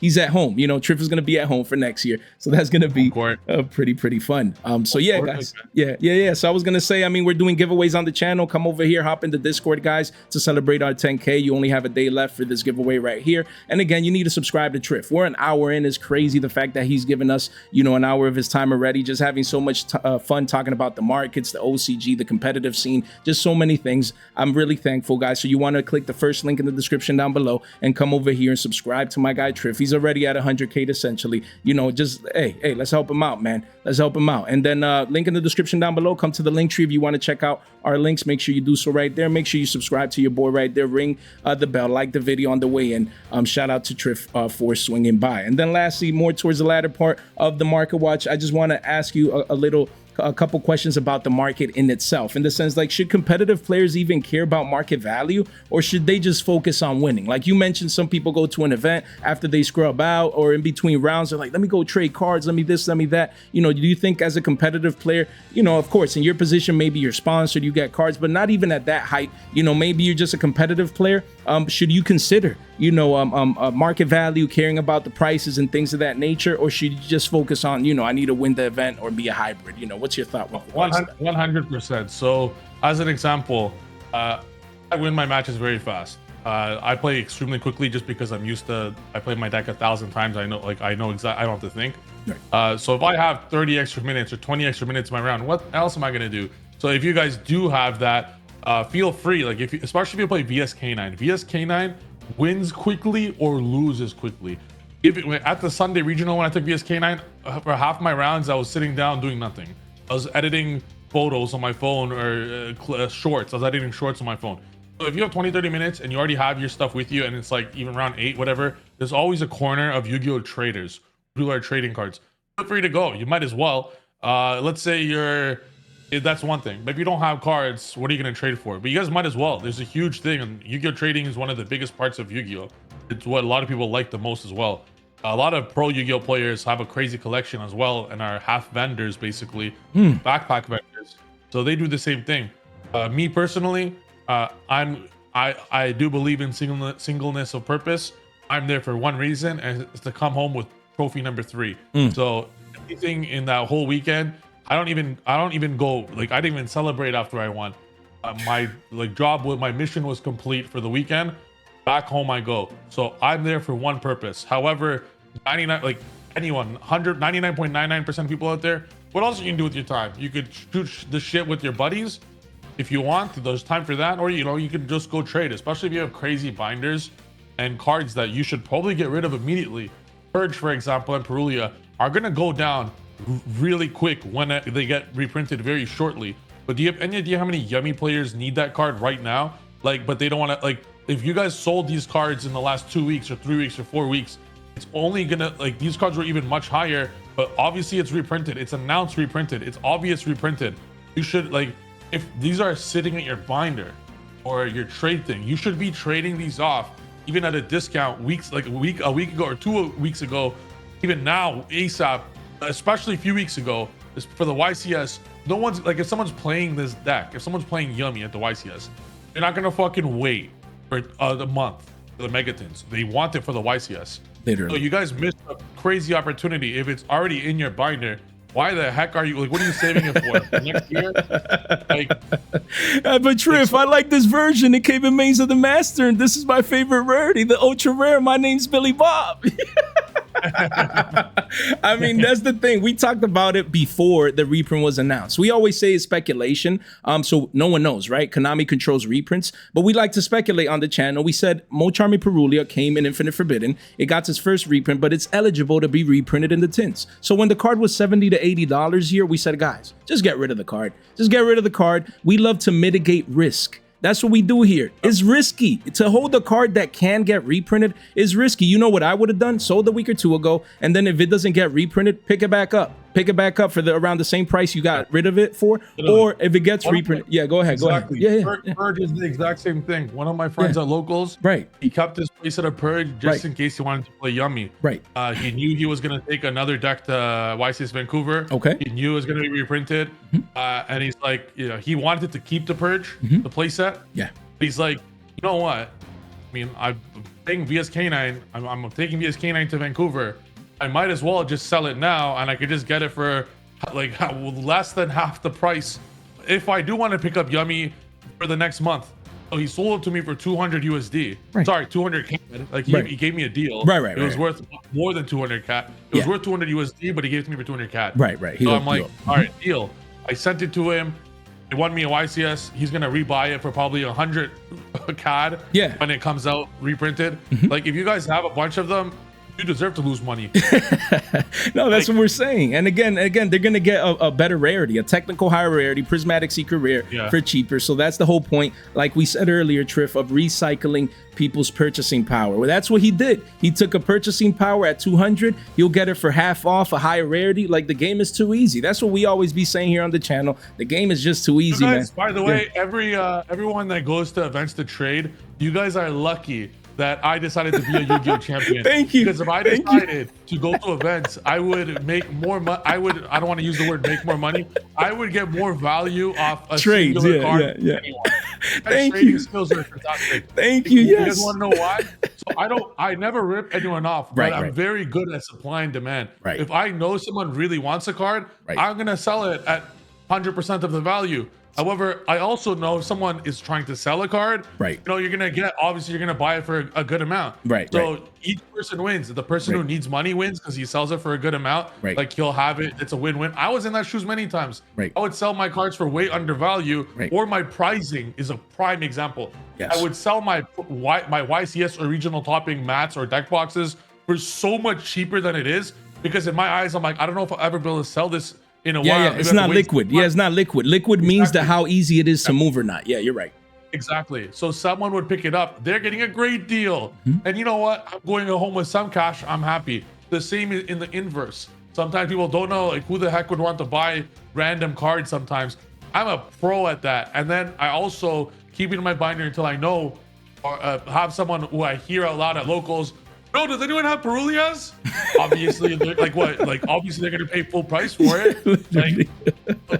he's at home. Triff is gonna be at home for next year, so that's gonna be pretty fun. So yeah, guys, yeah. So I was gonna say, I mean, we're doing giveaways on the channel. Come over here, hop into Discord, guys, to celebrate our 10K. You only have a day left for this giveaway right here. And again, you need to subscribe to Triff. We're an hour in. It's crazy the fact that he's given us, an hour of his time already, just having so much fun talking about the markets, the OCG, the competitive scene, just so many things. I'm really thankful, guys. So you want to click the first link in the description down below and come over here and subscribe to my guy Triff. He's already at 100K essentially. Just hey, let's help him out, man. Let's help him out. And then link in the description down below. Come to the link tree if you want to check out our links. Make sure you do so right there. Make sure you subscribe to your boy right there. Ring the bell, like the video on the way in. Shout out to Triff for swinging by. And then lastly, more towards the latter part of the market watch, I just want to ask you a couple questions about the market in itself, in the sense, like, should competitive players even care about market value, or should they just focus on winning? Like you mentioned, some people go to an event after they scrub out or in between rounds, they're like, let me go trade cards, let me this, let me that. Do you think as a competitive player, of course, in your position, maybe you're sponsored, you get cards, but not even at that height, maybe you're just a competitive player. Should you consider, market value, caring about the prices and things of that nature, or should you just focus on, I need to win the event or be a hybrid? What's your thought? 100%. So as an example, I win my matches very fast. I play extremely quickly just because I'm used to, I play my deck 1,000 times. I know exactly, I don't have to think. Right. So if I have 30 extra minutes or 20 extra minutes in my round, what else am I going to do? So if you guys do have that, feel free, like especially if you play VSK9. VSK9 wins quickly or loses quickly. At the Sunday regional, when I took VSK9, for half my rounds, I was sitting down doing nothing. I was editing photos on my phone or shorts. I was editing shorts on my phone. So if you have 20-30 minutes and you already have your stuff with you and it's like even round 8, whatever, there's always a corner of Yu-Gi-Oh! Traders. People are trading cards. Feel free to go. You might as well. Let's say that's one thing. But if you don't have cards, what are you going to trade for? But you guys might as well. There's a huge thing. And Yu-Gi-Oh! Trading is one of the biggest parts of Yu-Gi-Oh! It's what a lot of people like the most as well. A lot of pro Yu-Gi-Oh! Players have a crazy collection as well and are half vendors, basically, backpack vendors. So they do the same thing. Me personally, I do believe in singleness of purpose. I'm there for one reason, and it's to come home with trophy number 3. So anything in that whole weekend, I don't even go, like, I didn't even celebrate after I won. My mission was complete for the weekend. Back home I go. So I'm there for one purpose. However, 99, like anyone, 99.99% of people out there, what else you can do with your time? You could shoot the shit with your buddies if you want. There's time for that, or you can just go trade, especially if you have crazy binders and cards that you should probably get rid of immediately. Purge, for example, and Perulia are gonna go down really quick when they get reprinted very shortly. But do you have any idea how many Yummy players need that card right now? Like, but they don't want to, like, if you guys sold these cards in the last 2 weeks or 3 weeks or 4 weeks, it's only gonna, like, these cards were even much higher, but obviously it's reprinted, it's announced reprinted, it's obvious reprinted. You should, like, if these are sitting at your binder or your trade thing, you should be trading these off even at a discount weeks, like a week ago or 2 weeks ago, even now ASAP, especially a few weeks ago. For the YCS, no one's, like, if someone's playing this deck, if someone's playing Yummy at the YCS, they're not gonna fucking wait for the month for the Megatons. They want it for the YCS. Literally. So you guys missed a crazy opportunity. If it's already in your binder, why the heck are you, like, what are you saving it for? Next year? Like, but Triff, I like this version. It came in Maze of the Master, and this is my favorite rarity, the ultra rare. My name's Billy Bob. I mean, that's the thing. We talked about it before the reprint was announced. We always say it's speculation, so no one knows, right? Konami controls reprints, but we like to speculate on the channel. We said Mo Charming Perulia came in Infinite Forbidden. It got its first reprint, but it's eligible to be reprinted in the tints. So when the card was $70 to $80 here, we said, guys, just get rid of the card. Just get rid of the card. We love to mitigate risk. That's what we do here. It's risky. To hold a card that can get reprinted is risky. You know what I would have done? Sold a week or two ago, and then if it doesn't get reprinted, pick it back up. Pick it back up for around the same price you got rid of it for. Or if it gets reprinted, yeah, go ahead. Exactly. Go ahead. Yeah. Purge is the exact same thing. One of my friends at Locals, right? He kept his place at a Purge just in case he wanted to play Yummy. Right. He knew he was gonna take another deck to YCS Vancouver. Okay. He knew it was gonna be reprinted, and he's like, he wanted to keep the Purge, the playset. Yeah. He's like, you know what? I mean, I'm taking VSK9. I'm taking VSK9 to Vancouver. I might as well just sell it now, and I could just get it for like less than half the price if I do want to pick up Yummy for the next month. So he sold it to me for 200 USD. Right. Sorry, 200 CAD. Like he gave me a deal. Right. It was worth more than 200 CAD. It was worth 200 USD, but he gave it to me for 200 CAD. Right. So I'm like, all right, deal. I sent it to him. He won me a YCS. He's gonna rebuy it for probably 100 CAD. Yeah. When it comes out reprinted. Like, if you guys have a bunch of them, you deserve to lose money. No, that's what we're saying. And again, they're gonna get a better rarity, a technical higher rarity, prismatic secret rare for cheaper. So that's the whole point, like we said earlier, Triff, of recycling people's purchasing power. Well, that's what he did. He took a purchasing power at 200. You'll get it for half off, a higher rarity. Like, the game is too easy. That's what we always be saying here on the channel. The game is just too easy, guys, man. By the way, everyone that goes to events to trade, you guys are lucky that I decided to be a Yu-Gi-Oh champion. Thank you. Because if I decided to go to events, I would make more money. I don't want to use the word make more money. I would get more value off a trades. singular card than anyone. Trading skills are fantastic. Thank you. You Yes. guys want to know why? So I never rip anyone off, but I'm very good at supply and demand. Right. If I know someone really wants a card, I'm gonna sell it at 100% of the value. However, I also know if someone is trying to sell a card, you're gonna get, obviously you're gonna buy it for a good amount. So each person wins. The person who needs money wins because he sells it for a good amount. Like, he'll have it. It's a win-win. I was in that shoes many times. I would sell my cards for way under value, or my pricing is a prime example. I would sell my YCS original topping mats or deck boxes for so much cheaper than it is, because in my eyes, I'm like, I don't know if I'll ever be able to sell this in a while. Yeah, it's not liquid. Yeah, it's not liquid. Liquid means that how easy it is to move or not. Yeah, you're right. Exactly. So someone would pick it up. They're getting a great deal. And you know what? I'm going home with some cash. I'm happy. The same in the inverse. Sometimes people don't know, like, who the heck would want to buy random cards sometimes. I'm a pro at that. And then I also keep it in my binder until I know, or have someone who I hear out loud at Locals. No, does anyone have Perulias? Obviously, like what? Like, obviously they're gonna pay full price for it.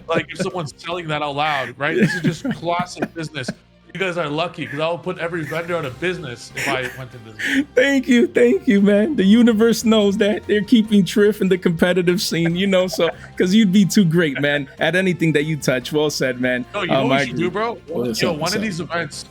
Like if someone's selling that out loud, right? This is just classic business. You guys are lucky, because I'll put every vendor out of business if I went into this. Thank you, man. The universe knows that they're keeping Triff in the competitive scene, so because you'd be too great, man, at anything that you touch. Well said, man. No, you know what you should do, bro? One of these events,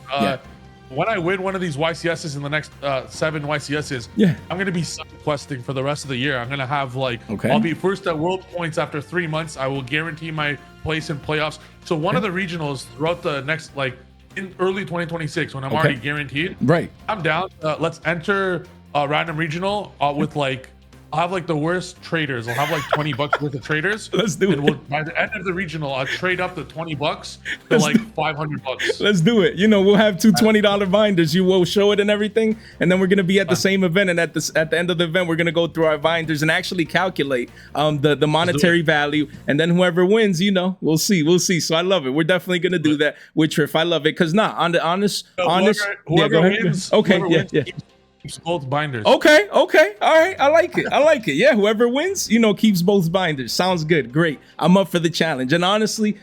when I win one of these YCSs in the next 7 YCSs, Yeah. I'm gonna be questing for the rest of the year. I'm gonna have like, Okay. I'll be first at world points after 3 months. I will guarantee my place in playoffs. So one of the regionals throughout the next, like in early 2026, when I'm already guaranteed, Right. I'm down. Let's enter a random regional with like, I'll have like the worst traders. I'll have like $20 worth of traders. Let's do and it. By the end of the regional, I'll trade up the $20 to like $500. Let's do it. You know, we'll have two $20 binders. You will show it and everything, and then we're gonna be at the same event. And at the end of the event, we're gonna go through our binders and actually calculate the monetary value. And then whoever wins, you know, we'll see. We'll see. So I love it. We're definitely gonna do that with Triff. I love it because on the honest. Whoever wins, okay, whoever yeah. keeps both binders. Okay, all right. I like it. Yeah, whoever wins, you know, keeps both binders. Sounds good. Great. I'm up for the challenge. And honestly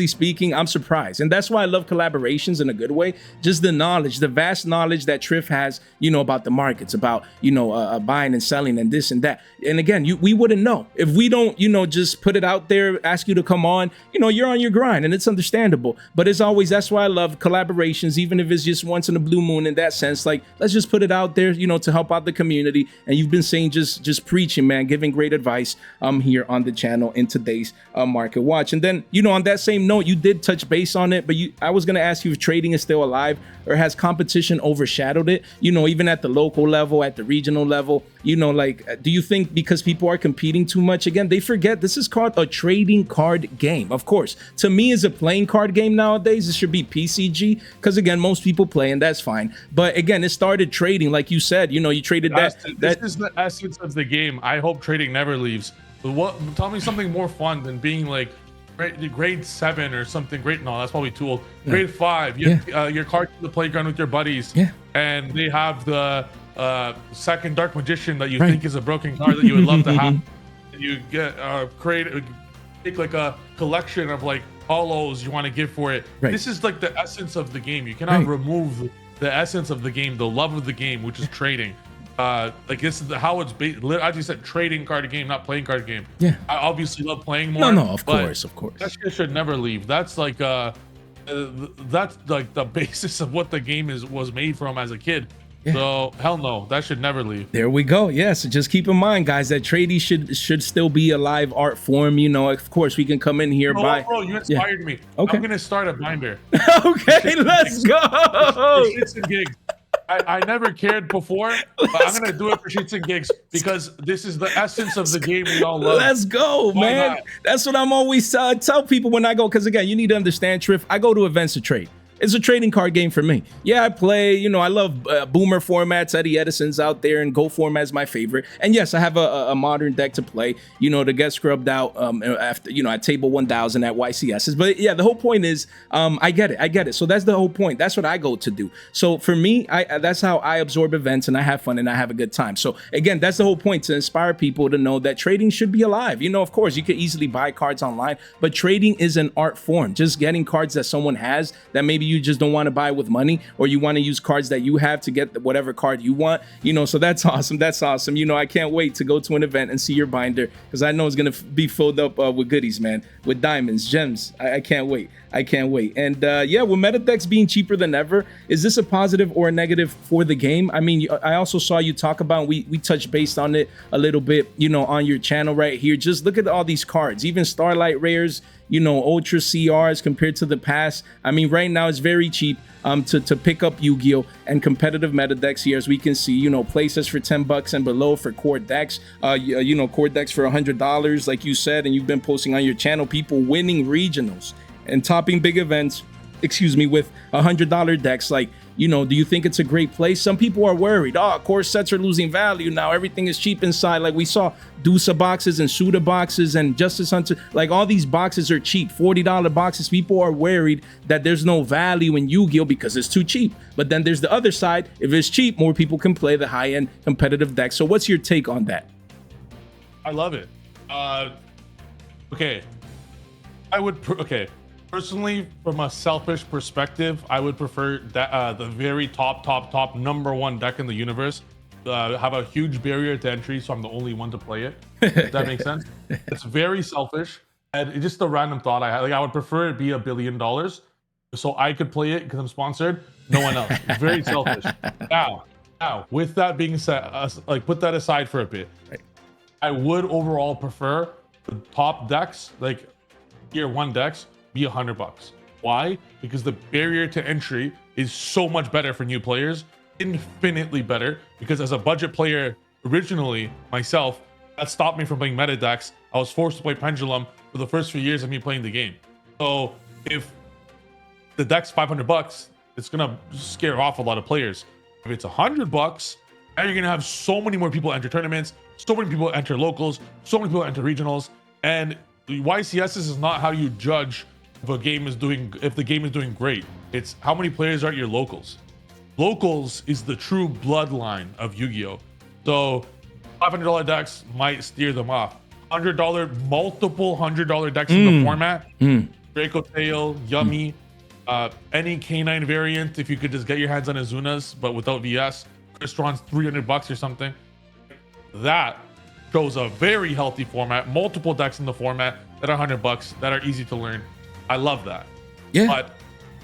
speaking, I'm surprised. And that's why I love collaborations in a good way. Just the knowledge, the vast knowledge that Triff has, you know, about the markets, about, you know, buying and selling and this and that. And again, we wouldn't know if we don't, you know, just put it out there, ask you to come on. You know, you're on your grind and it's understandable. But it's always, that's why I love collaborations, even if it's just once in a blue moon in that sense. Like, let's just put it out there, you know, to help out the community. And you've been saying just preaching, man, giving great advice here on the channel in today's market watch. And then, you know, on that same note, you did touch base on it, but I was going to ask you if trading is still alive, or has competition overshadowed it, you know, even at the local level, at the regional level, you know, like, do you think because people are competing too much, again, they forget this is called a trading card game? Of course, to me, is a playing card game nowadays. It should be PCG, because again, most people play and that's fine. But again, it started trading, like you said, you know, you traded This is the essence of the game. I hope trading never leaves. But tell me something more fun than being like grade 7 or something. No, that's probably too old. Grade 5, your card to the playground with your buddies, and they have the second Dark Magician that you think is a broken card that you would love to have. And you get take like a collection of like hollows you want to give for it. This is like the essence of the game. You cannot remove the essence of the game, the love of the game, which is trading. Like this is how it's based. As you said, trading card game, not playing card game. I obviously love playing more. No, of course. That shit should never leave. That's like that's like the basis of what the game was made from as a kid. So hell no, that should never leave. There we go. So just keep in mind, guys, that trading should still be a live art form. You know, of course, we can come in here. Bro, you inspired me. I'm gonna start a binder. Okay, let's go. For shits and gigs. I never cared before, but I'm gonna do it for shits and gigs because this is the essence of the game we all love. Let's go, man. That's what I'm always tell people when I go, because again, you need to understand, Triff, I go to events to trade. It's a trading card game for me. I play, you know, I love boomer formats, Eddie Edison's out there, and Go format is my favorite. And yes, I have a modern deck to play, you know, to get scrubbed out after, you know, at table 1000 at YCS's. But yeah, the whole point is, I get it. So that's the whole point. That's what I go to do. So for me, that's how I absorb events, and I have fun and I have a good time. So again, that's the whole point, to inspire people to know that trading should be alive. You know, of course, you could easily buy cards online, but trading is an art form. Just getting cards that someone has that maybe you just don't want to buy with money, or you want to use cards that you have to get whatever card you want, you know. So that's awesome. You know, I can't wait to go to an event and see your binder, because I know it's gonna be filled up with goodies, man, with diamonds, gems. I can't wait. And yeah, with meta decks being cheaper than ever, is this a positive or a negative for the game? I mean, I also saw you talk about, we touched base on it a little bit, you know, on your channel right here. Just look at all these cards, even Starlight Rares, you know, Ultra CRs compared to the past. I mean, right now it's very cheap to pick up Yu-Gi-Oh! And competitive meta decks here, as we can see, you know, places for $10 and below for core decks, you know, core decks for $100, like you said, and you've been posting on your channel, people winning regionals and topping big events, with $100 decks. Like, you know, do you think it's a great place? Some people are worried, core sets are losing value now, everything is cheap inside. Like we saw Dusa boxes and Suda boxes and Justice Hunter, like all these boxes are cheap, $40 boxes. People are worried that there's no value in Yu-Gi-Oh! Because it's too cheap. But then there's the other side, if it's cheap, more people can play the high-end competitive decks. So what's your take on that? I love it. Okay, personally, from a selfish perspective, I would prefer that the very top #1 deck in the universe have a huge barrier to entry, so I'm the only one to play it. If that makes sense. It's very selfish, and it's just a random thought I had. Like, I would prefer it be $1 billion, so I could play it because I'm sponsored. No one else. Very selfish. Now, with that being said, like put that aside for a bit. Right. I would overall prefer the top decks, like tier 1 decks, be $100. Why? Because the barrier to entry is so much better for new players, infinitely better. Because as a budget player, originally myself, that stopped me from playing meta decks. I was forced to play Pendulum for the first few years of me playing the game. So if the deck's $500, it's gonna scare off a lot of players. If it's $100, now you're gonna have so many more people enter tournaments, so many people enter locals, so many people enter regionals, and the YCS is not how you judge if the game is doing great. It's how many players are at your locals. Locals is the true bloodline of Yu-Gi-Oh. So $500 decks might steer them off. Multiple $100 decks in the format. Draco Tail, Yummy, any K9 variant. If you could just get your hands on Azunas, but without VS, Crystron's $300 or something. That shows a very healthy format. Multiple decks in the format that are $100 that are easy to learn. I love that. Yeah. But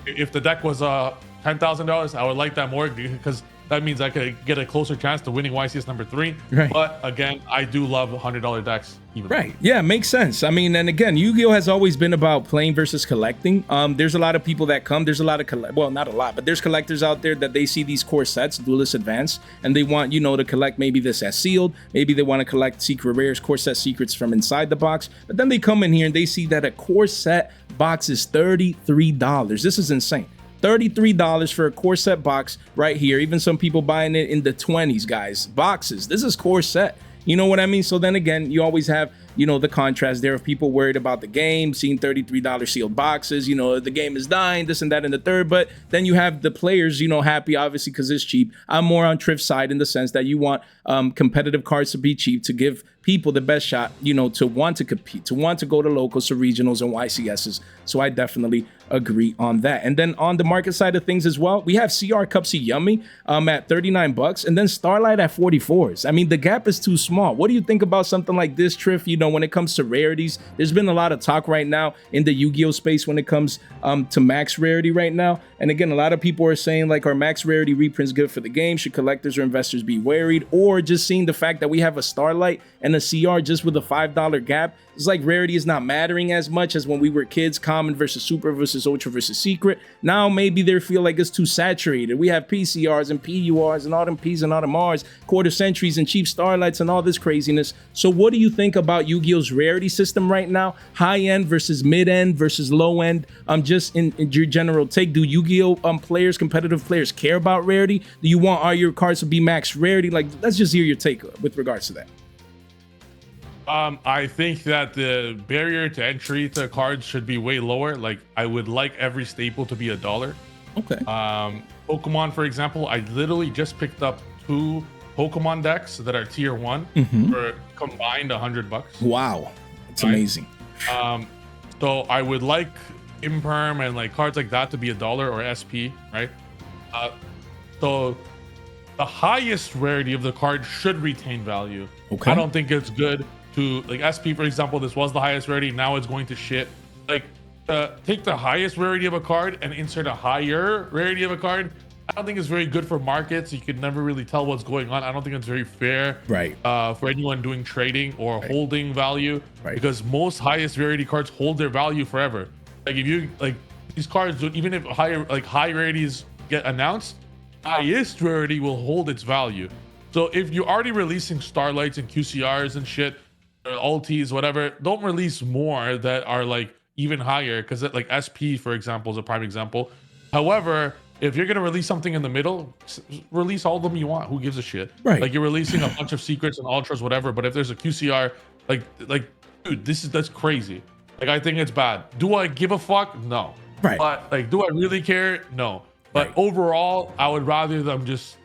if the deck was $10,000, I would like that more because that means I could get a closer chance to winning YCS number 3. Right. But again, I do love $100 decks. Even Right. Yeah, makes sense. I mean, and again, Yu-Gi-Oh has always been about playing versus collecting. There's a lot of people that come. There's a lot of well, not a lot, but there's collectors out there that they see these core sets, Duelist Advanced, and they want, you know, to collect maybe this as sealed. Maybe they want to collect secret rares, core set secrets from inside the box. But then they come in here and they see that a core set box is $33. This is insane. $33 for a core set box right here. Even some people buying it in the 20s, guys. Boxes. This is core set. You know what I mean? So then again, you always have, you know, the contrast there of people worried about the game, seeing $33 sealed boxes, you know, the game is dying, this and that and the third. But then you have the players, you know, happy, obviously, because it's cheap. I'm more on Triff's side in the sense that you want competitive cards to be cheap, to give people the best shot, you know, to want to compete, to want to go to locals, to regionals and YCSs. So I definitely agree on that. And then on the market side of things as well, we have CR Cup C Yummy at $39 and then Starlight at 44s. I mean, the gap is too small. What do you think about something like this, Triff? You know, when it comes to rarities, there's been a lot of talk right now in the Yu-Gi-Oh space when it comes to max rarity right now. And again, a lot of people are saying like, are max rarity reprints good for the game? Should collectors or investors be worried? Or just seeing the fact that we have a Starlight and a CR just with a $5 gap, it's like rarity is not mattering as much as when we were kids, common versus super versus ultra versus secret. Now maybe they feel like it's too saturated. We have PCRs and PURs and all them Ps and all them Rs, quarter centuries and cheap Starlights and all this craziness. So what do you think about Yu-Gi-Oh's rarity system right now? High end versus mid end versus low end? Just in your general take, do Yu-Gi-Oh players, competitive players, care about rarity? Do you want all your cards to be max rarity? Like, let's just hear your take with regards to that. I think that the barrier to entry to cards should be way lower. Like, I would like every staple to be $1. Okay. Pokemon, for example, I literally just picked up 2 Pokemon decks that are tier 1 for combined $100. Wow, it's amazing. So I would like Imperm and like cards like that to be $1 or SP, right? So the highest rarity of the card should retain value. Okay. I don't think it's good to, like, SP, for example, this was the highest rarity, now it's going to shit. Like, take the highest rarity of a card and insert a higher rarity of a card. I don't think it's very good for markets. You can never really tell what's going on. I don't think it's very fair, right, for anyone doing trading or holding value, because most highest rarity cards hold their value forever. Like, if you, like, these cards, even if high rarities get announced, highest rarity will hold its value. So if you're already releasing Starlights and QCRs and shit, or ultis, whatever, don't release more that are like even higher, because like SP, for example, is a prime example. However, if you're gonna release something in the middle, release all of them you want. Who gives a shit? Right. Like, you're releasing a bunch of secrets and ultras, whatever. But if there's a QCR, like, dude, that's crazy. Like, I think it's bad. Do I give a fuck? No. Right. But like, do I really care? No. But overall, I would rather them just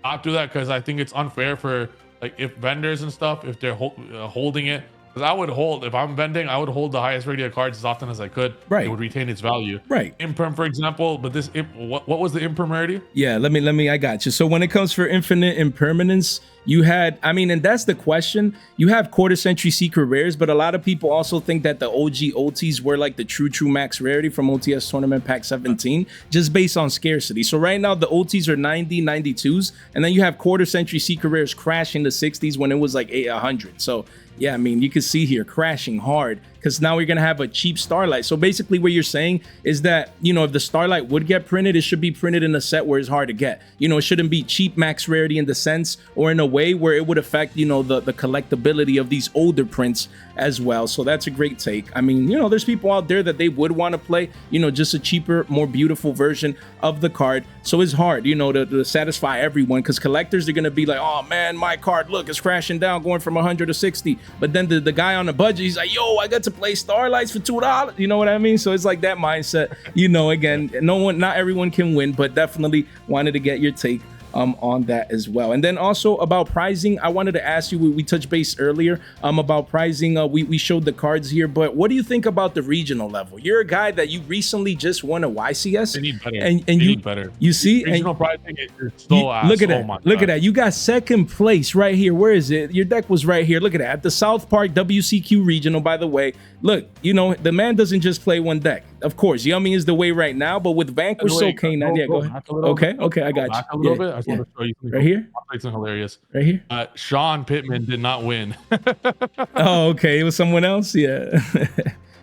not do that, because I think it's unfair for, like, if vendors and stuff, if they're holding it. Because I would hold, if I'm vending, I would hold the highest rated cards as often as I could. Right. It would retain its value. Right. Imperm, for example, but this, what was the imperm rarity? Yeah, let me, I got you. So when it comes for infinite impermanence, You had, I mean, and that's the question. You have quarter century secret rares, but a lot of people also think that the OG OTs were like the true max rarity from OTS Tournament Pack 17, just based on scarcity. So right now the OTs are 90, 92s, and then you have quarter century secret rares crashing the 60s when it was like 100. So yeah, I mean, you can see here crashing hard because now we're going to have a cheap Starlight. So basically what you're saying is that, you know, if the Starlight would get printed, it should be printed in a set where it's hard to get. You know, it shouldn't be cheap max rarity in the sense or in a way where it would affect, you know, the collectability of these older prints as well. So that's a great take. I mean, you know, there's people out there that they would want to play, you know, just a cheaper, more beautiful version of the card. So it's hard, you know, to satisfy everyone because collectors are going to be like, oh man, my card, look, it's crashing down going from 100 to 60. But then the guy on the budget, he's like, yo, I got to play Starlights for $2. You know what I mean? So it's like that mindset, you know, again, not everyone can win, but definitely wanted to get your take on that as well. And then also about pricing, I wanted to ask you, we touched base earlier about pricing. We showed the cards here, but what do you think about the regional level? You're a guy that you recently just won a YCS. They need better. And they you need better. You see, regional pricing is so ass. Look at that. Look at that. You got second place right here. Where is it? Your deck was right here. Look at that. At the South Park WCQ regional, by the way. Look, you know, the man doesn't just play one deck. Of course, Yummy is the way right now, but with Vanquish, so K9. Yeah, go ahead. Okay, I got you. A little bit. I just want to show you something right here. Something hilarious. Right here. Sean Pittman did not win. Oh, okay. It was someone else. Yeah.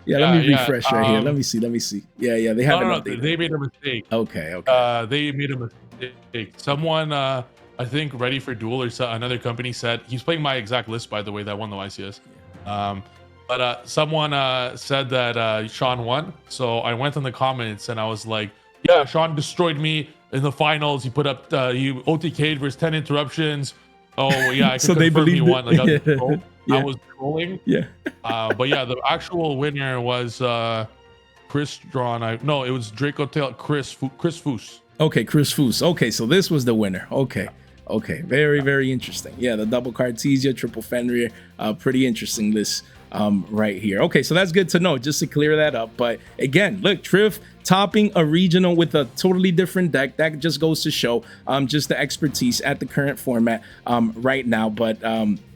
Let me refresh right here. Let me see. Yeah. They haven't updated. They made a mistake. Okay. They made a mistake. Someone, I think, Ready for Duel or another company said he's playing my exact list, by the way, that won the YCS. But someone said that Sean won. So I went in the comments and I was like, yeah, Sean destroyed me in the finals. He put up, he OTK'd versus 10 interruptions. Oh, yeah, I can so they believed he won. Like, I was trolling. Yeah. But yeah, the actual winner was Chris Drawn. No, it was Draco Tail, Chris Foose. Okay, Chris Foose. Okay, so this was the winner. Okay. Very, very interesting. Yeah, the double Cartesia, triple Fenrir. Pretty interesting list right here. Okay, so that's good to know, just to clear that up. But again, look, Triff topping a regional with a totally different deck. That just goes to show just the expertise at the current format right now. But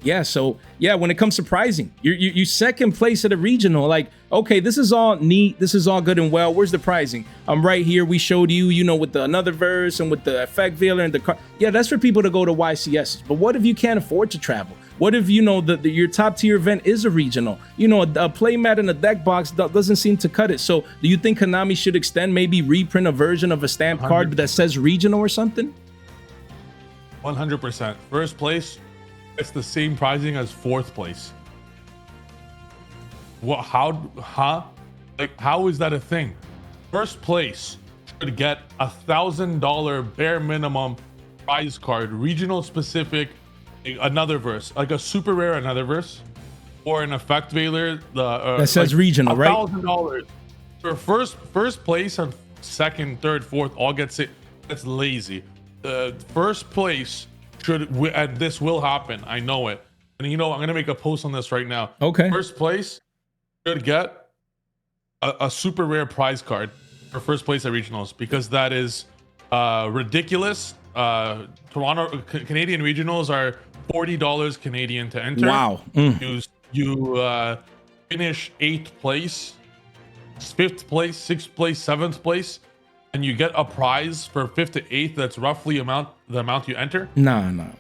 yeah, so yeah, when it comes to pricing, you second place at a regional. Like, okay, this is all neat, this is all good and well. Where's the pricing? Right here, we showed you, you know, with the another verse and with the effect veiler and the car. Yeah, that's for people to go to YCS. But what if you can't afford to travel? What if, you know, your top tier event is a regional? You know, a play mat and a deck box doesn't seem to cut it. So do you think Konami should extend, maybe reprint a version of a stamp card that says regional or something? 100%. First place, it's the same pricing as fourth place. What? Like, how is that a thing? First place should get $1,000 bare minimum prize card, regional specific, another verse, like a super rare another verse, or an effect veiler that says like regional, right? $1,000 for first place and second, third, fourth all gets it. That's lazy. First place should, and this will happen. I know it. And you know, I'm gonna make a post on this right now. Okay. First place should get a super rare prize card for first place at regionals, because that is ridiculous. Toronto Canadian regionals are $40 Canadian to enter. Wow. You finish 8th place, 5th place, 6th place, 7th place, and you get a prize for 5th to 8th that's roughly the amount you enter. No, man.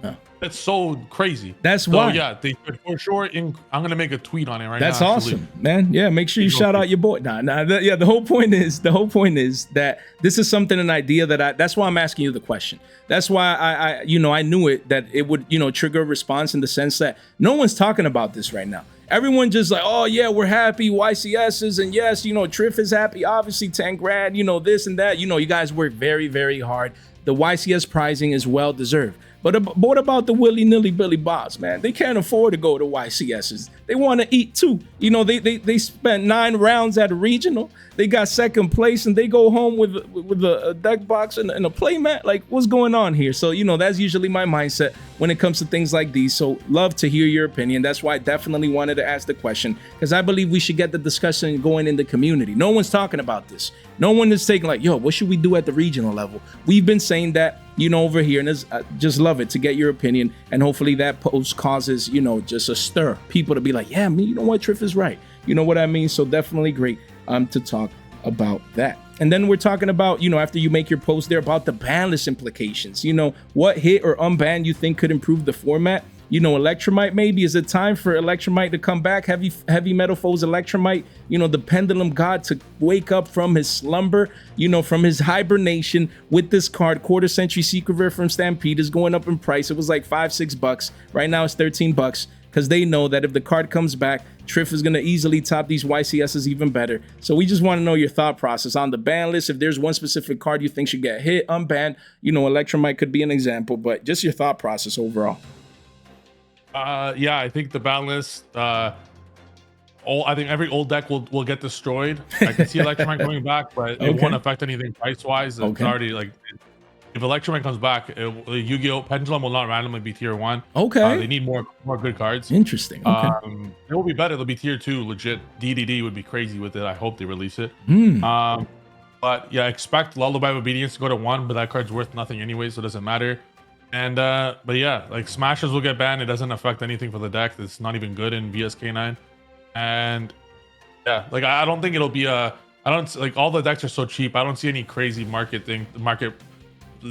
No. That's so crazy. That's why. Yeah, they for sure. I'm gonna make a tweet on it right now. That's awesome, man. Yeah, make sure you shout out your boy. Yeah. The whole point is that this is something, an idea that that's why I'm asking you the question. That's why I knew it, that it would, trigger a response, in the sense that no one's talking about this right now. Everyone just like, oh yeah, we're happy, YCSs, and yes, Triff is happy, obviously 10 grand, this and that. You guys work very, very hard. The YCS pricing is well deserved. But what about the willy-nilly Billy Bobs, man? They can't afford to go to YCSs. They want to eat too. They spent 9 rounds at a regional. They got second place, and they go home with a deck box and a play mat. Like, what's going on here? So, that's usually my mindset when it comes to things like these. So love to hear your opinion. That's why I definitely wanted to ask the question, because I believe we should get the discussion going in the community. No one's talking about this. No one is taking like, yo, what should we do at the regional level? We've been saying that, you know, over here, and it's, just love it to get your opinion. And hopefully that post causes, you know, just a stir. People to be like, yeah, me, you know what, Triff is right. You know what I mean? So definitely great to talk about that. And then we're talking about, you know, after you make your post there about the banlist implications, you know, what hit or unban you think could improve the format. You know, Electromite, maybe is it time for Electromite to come back? Heavy Metal Foes Electromite, you know, the pendulum god to wake up from his slumber, you know, from his hibernation with this card. Quarter Century Secret Rare from Stampede is going up in price. It was like $5-6. Right now it's $13 because they know that if the card comes back, Triff is going to easily top these YCSs even better. So we just want to know your thought process on the ban list. If there's one specific card you think should get hit, unbanned, you know, Electromite could be an example, but just your thought process overall. Yeah, I think the ban list, I think every old deck will get destroyed. I can see Electromite coming back, but it won't affect anything price wise. It's already like, if Electromite comes back, Yu-Gi-Oh! Pendulum will not randomly be tier 1. Okay. They need more good cards. Interesting. Okay. It will be better. It'll be tier 2. Legit. DDD would be crazy with it. I hope they release it. But yeah, expect Lullaby of Obedience to go to 1, but that card's worth nothing anyway, so it doesn't matter. And but yeah, like Smashers will get banned. It doesn't affect anything for the deck. It's not even good in VSK9. And yeah, like I don't think it'll be I don't like, all the decks are so cheap. I don't see any crazy market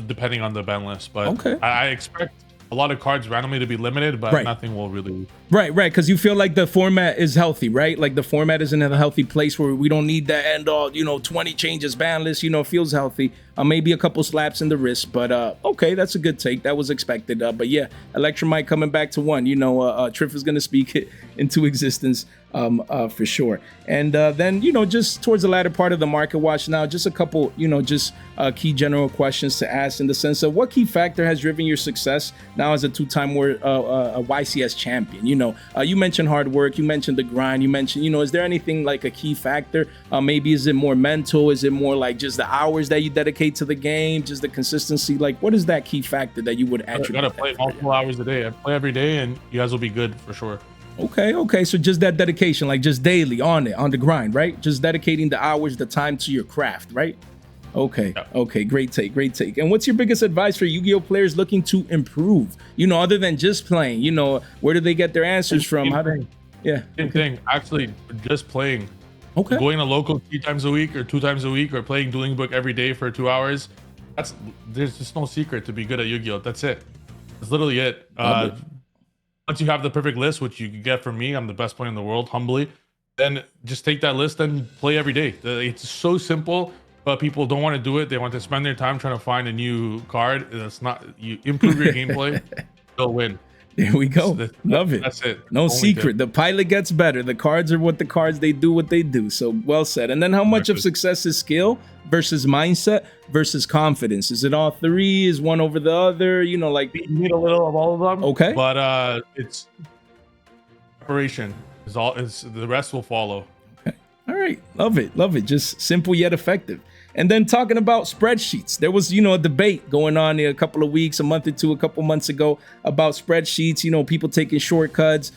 depending on the ban list. But I expect a lot of cards randomly to be limited, but nothing will really. Right, because you feel like the format is healthy, right? Like the format is in a healthy place where we don't need that end all, you know, 20 changes ban list, you know, feels healthy. Maybe a couple slaps in the wrist, but okay, that's a good take. That was expected. But yeah, Electromite coming back to 1, you know, Triff is going to speak it into existence for sure. And then, you know, just towards the latter part of the market watch now, just a couple, you know, just key general questions to ask in the sense of what key factor has driven your success now as a 2-time YCS champion? You know, you mentioned hard work, you mentioned the grind, you mentioned, you know, is there anything like a key factor? Maybe is it more mental? Is it more like just the hours that you dedicate to the game, just the consistency? Like, what is that key factor that you would attribute? I gotta play multiple hours a day. I play every day, and you guys will be good for sure. Okay. So just that dedication, like just daily on the grind, right? Just dedicating the hours, the time to your craft, right? Okay. Great take. And what's your biggest advice for Yu-Gi-Oh players looking to improve? You know, other than just playing, you know, where do they get their answers from? How do Same thing. Actually, just playing. Going to local 3 times a week or 2 times a week or playing Dueling Book every day for 2 hours. There's just no secret to be good at Yu-Gi-Oh. That's it. That's literally it. Once you have the perfect list, which you can get from me, I'm the best player in the world, humbly, then just take that list and play every day. It's so simple, but people don't want to do it. They want to spend their time trying to find a new card. That's not, you improve your gameplay, you'll win. There we go. Love it. That's it. No secret. The pilot gets better. The cards are what the cards, they do what they do. So well said. And then how much of success is skill versus mindset versus confidence? Is it all 3? Is one over the other? You know, like you need a little of all of them. Okay. But it's preparation is all. The rest will follow. Okay. All right. Love it. Just simple yet effective. And then talking about spreadsheets, there was, you know, a debate going on a couple of weeks, a month or two, a couple months ago about spreadsheets, you know, people taking shortcuts,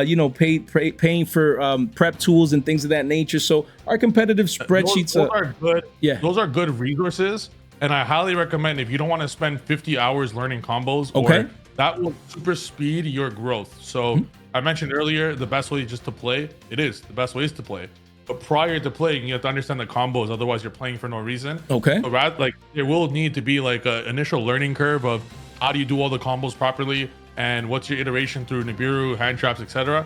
you know, paying for prep tools and things of that nature. So our competitive spreadsheets those are good. Yeah, those are good resources. And I highly recommend, if you don't want to spend 50 hours learning combos, or that will super speed your growth. So I mentioned earlier, the best way is just to play. The best way is to play. But prior to playing, you have to understand the combos. Otherwise, you're playing for no reason. Okay. So like, there will need to be like an initial learning curve of how do you do all the combos properly, and what's your iteration through Nibiru, hand traps, etc.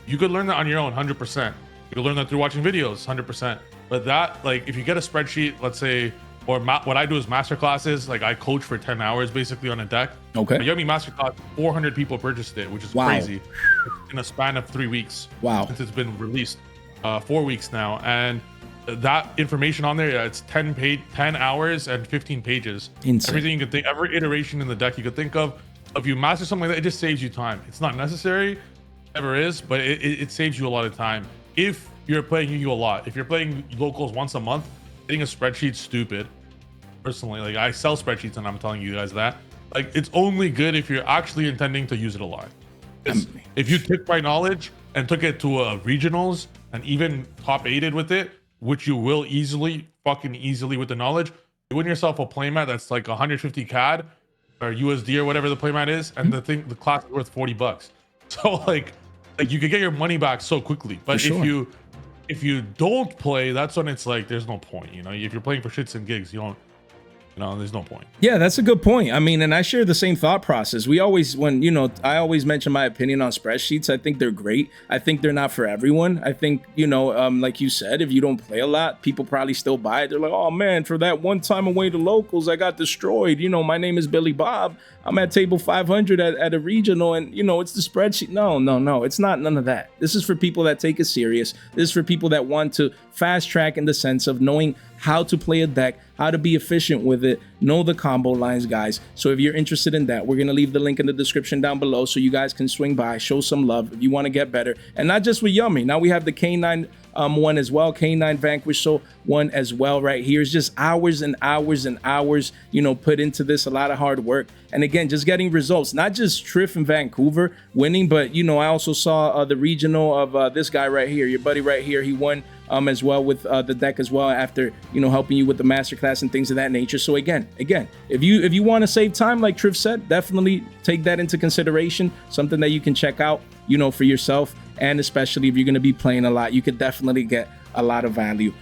You could learn that on your own, 100%. You could learn that through watching videos, 100%. But that, like, if you get a spreadsheet, let's say, or what I do is master classes. Like, I coach for 10 hours basically on a deck. Okay. Like, Yummy master class, 400 people purchased it, which is crazy, in a span of 3 weeks. Wow. Since it's been released. 4 weeks now, and that information on there, it's 10 hours and 15 pages. Insane. Everything you could think, every iteration in the deck you could think of. If you master something like that, it just saves you time. It's not necessary, never is, but it saves you a lot of time if you're playing Yu-Gi-Oh a lot. If you're playing locals once a month, getting a spreadsheet's stupid. Personally, like, I sell spreadsheets and I'm telling you guys that. Like, it's only good if you're actually intending to use it a lot. If you took my knowledge and took it to regionals and even top 8'd with it, which you will easily fucking easily with the knowledge. You win yourself a playmat that's like 150 CAD or USD or whatever the playmat is, and the class is worth $40. So like you could get your money back so quickly. But if you don't play, that's when it's like there's no point. You know, if you're playing for shits and gigs, you don't. No, there's no point. Yeah, that's a good point. I mean, and I share the same thought process. We always, I always mention my opinion on spreadsheets. I think they're great. I think they're not for everyone. I think, like you said, if you don't play a lot, people probably still buy it. They're like, oh man, for that one time away to locals, I got destroyed. My name is Billy Bob. I'm at table 500 at a regional, and it's the spreadsheet. No, it's not none of that. This is for people that take it serious. This is for people that want to fast track in the sense of knowing how to play a deck, how to be efficient with it, know the combo lines, guys. So if you're interested in that, we're going to leave the link in the description down below so you guys can swing by, show some love if you want to get better. And not just with Yummy. Now we have the K9 one as well, K9 Vanquish so one as well right here. It's just hours and hours and hours, put into this, a lot of hard work. And again, just getting results, not just Triff in Vancouver winning, but, I also saw the regional of this guy right here, your buddy right here. He won as well with the deck as well after, helping you with the masterclass and things of that nature. So again, if you want to save time, like Triff said, definitely take that into consideration, something that you can check out, for yourself. And especially if you're going to be playing a lot, you could definitely get a lot of value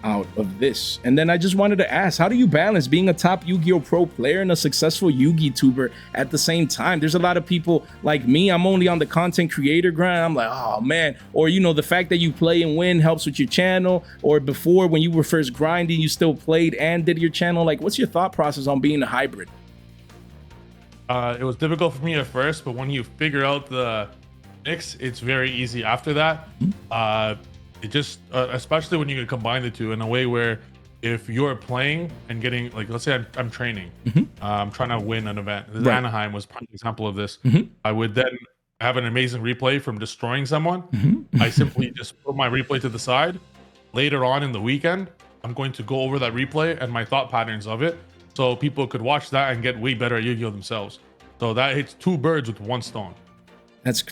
out of this. And then I just wanted to ask, how do you balance being a top Yu-Gi-Oh pro player and a successful Yu-Gi tuber at the same time? There's a lot of people like me, I'm only on the content creator grind. I'm like, oh man, or the fact that you play and win helps with your channel, or before when you were first grinding, you still played and did your channel. Like, what's your thought process on being a hybrid? It was difficult for me at first, but when you figure out the mix, it's very easy after that. It just especially when you can combine the two in a way where if you're playing and getting, like, let's say I'm training, I'm trying to win an event. Right. Anaheim was an example of this. I would then have an amazing replay from destroying someone. I simply just put my replay to the side. Later on in the weekend, I'm going to go over that replay and my thought patterns of it, so people could watch that and get way better at Yu-Gi-Oh themselves. So that hits two birds with one stone. That's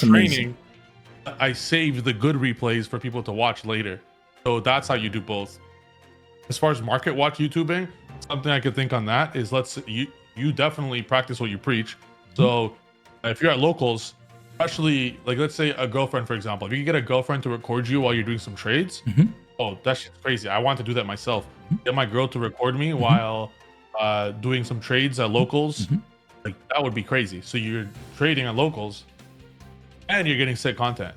amazing. Training, I save the good replays for people to watch later. So that's how you do both. As far as market watch YouTubing, something I could think on that is, you definitely practice what you preach. So if you're at locals, especially like, let's say a girlfriend, for example, if you can get a girlfriend to record you while you're doing some trades, oh, that shit's crazy. I want to do that myself. Get my girl to record me while doing some trades at locals. Like, that would be crazy. So you're trading at locals and you're getting sick content,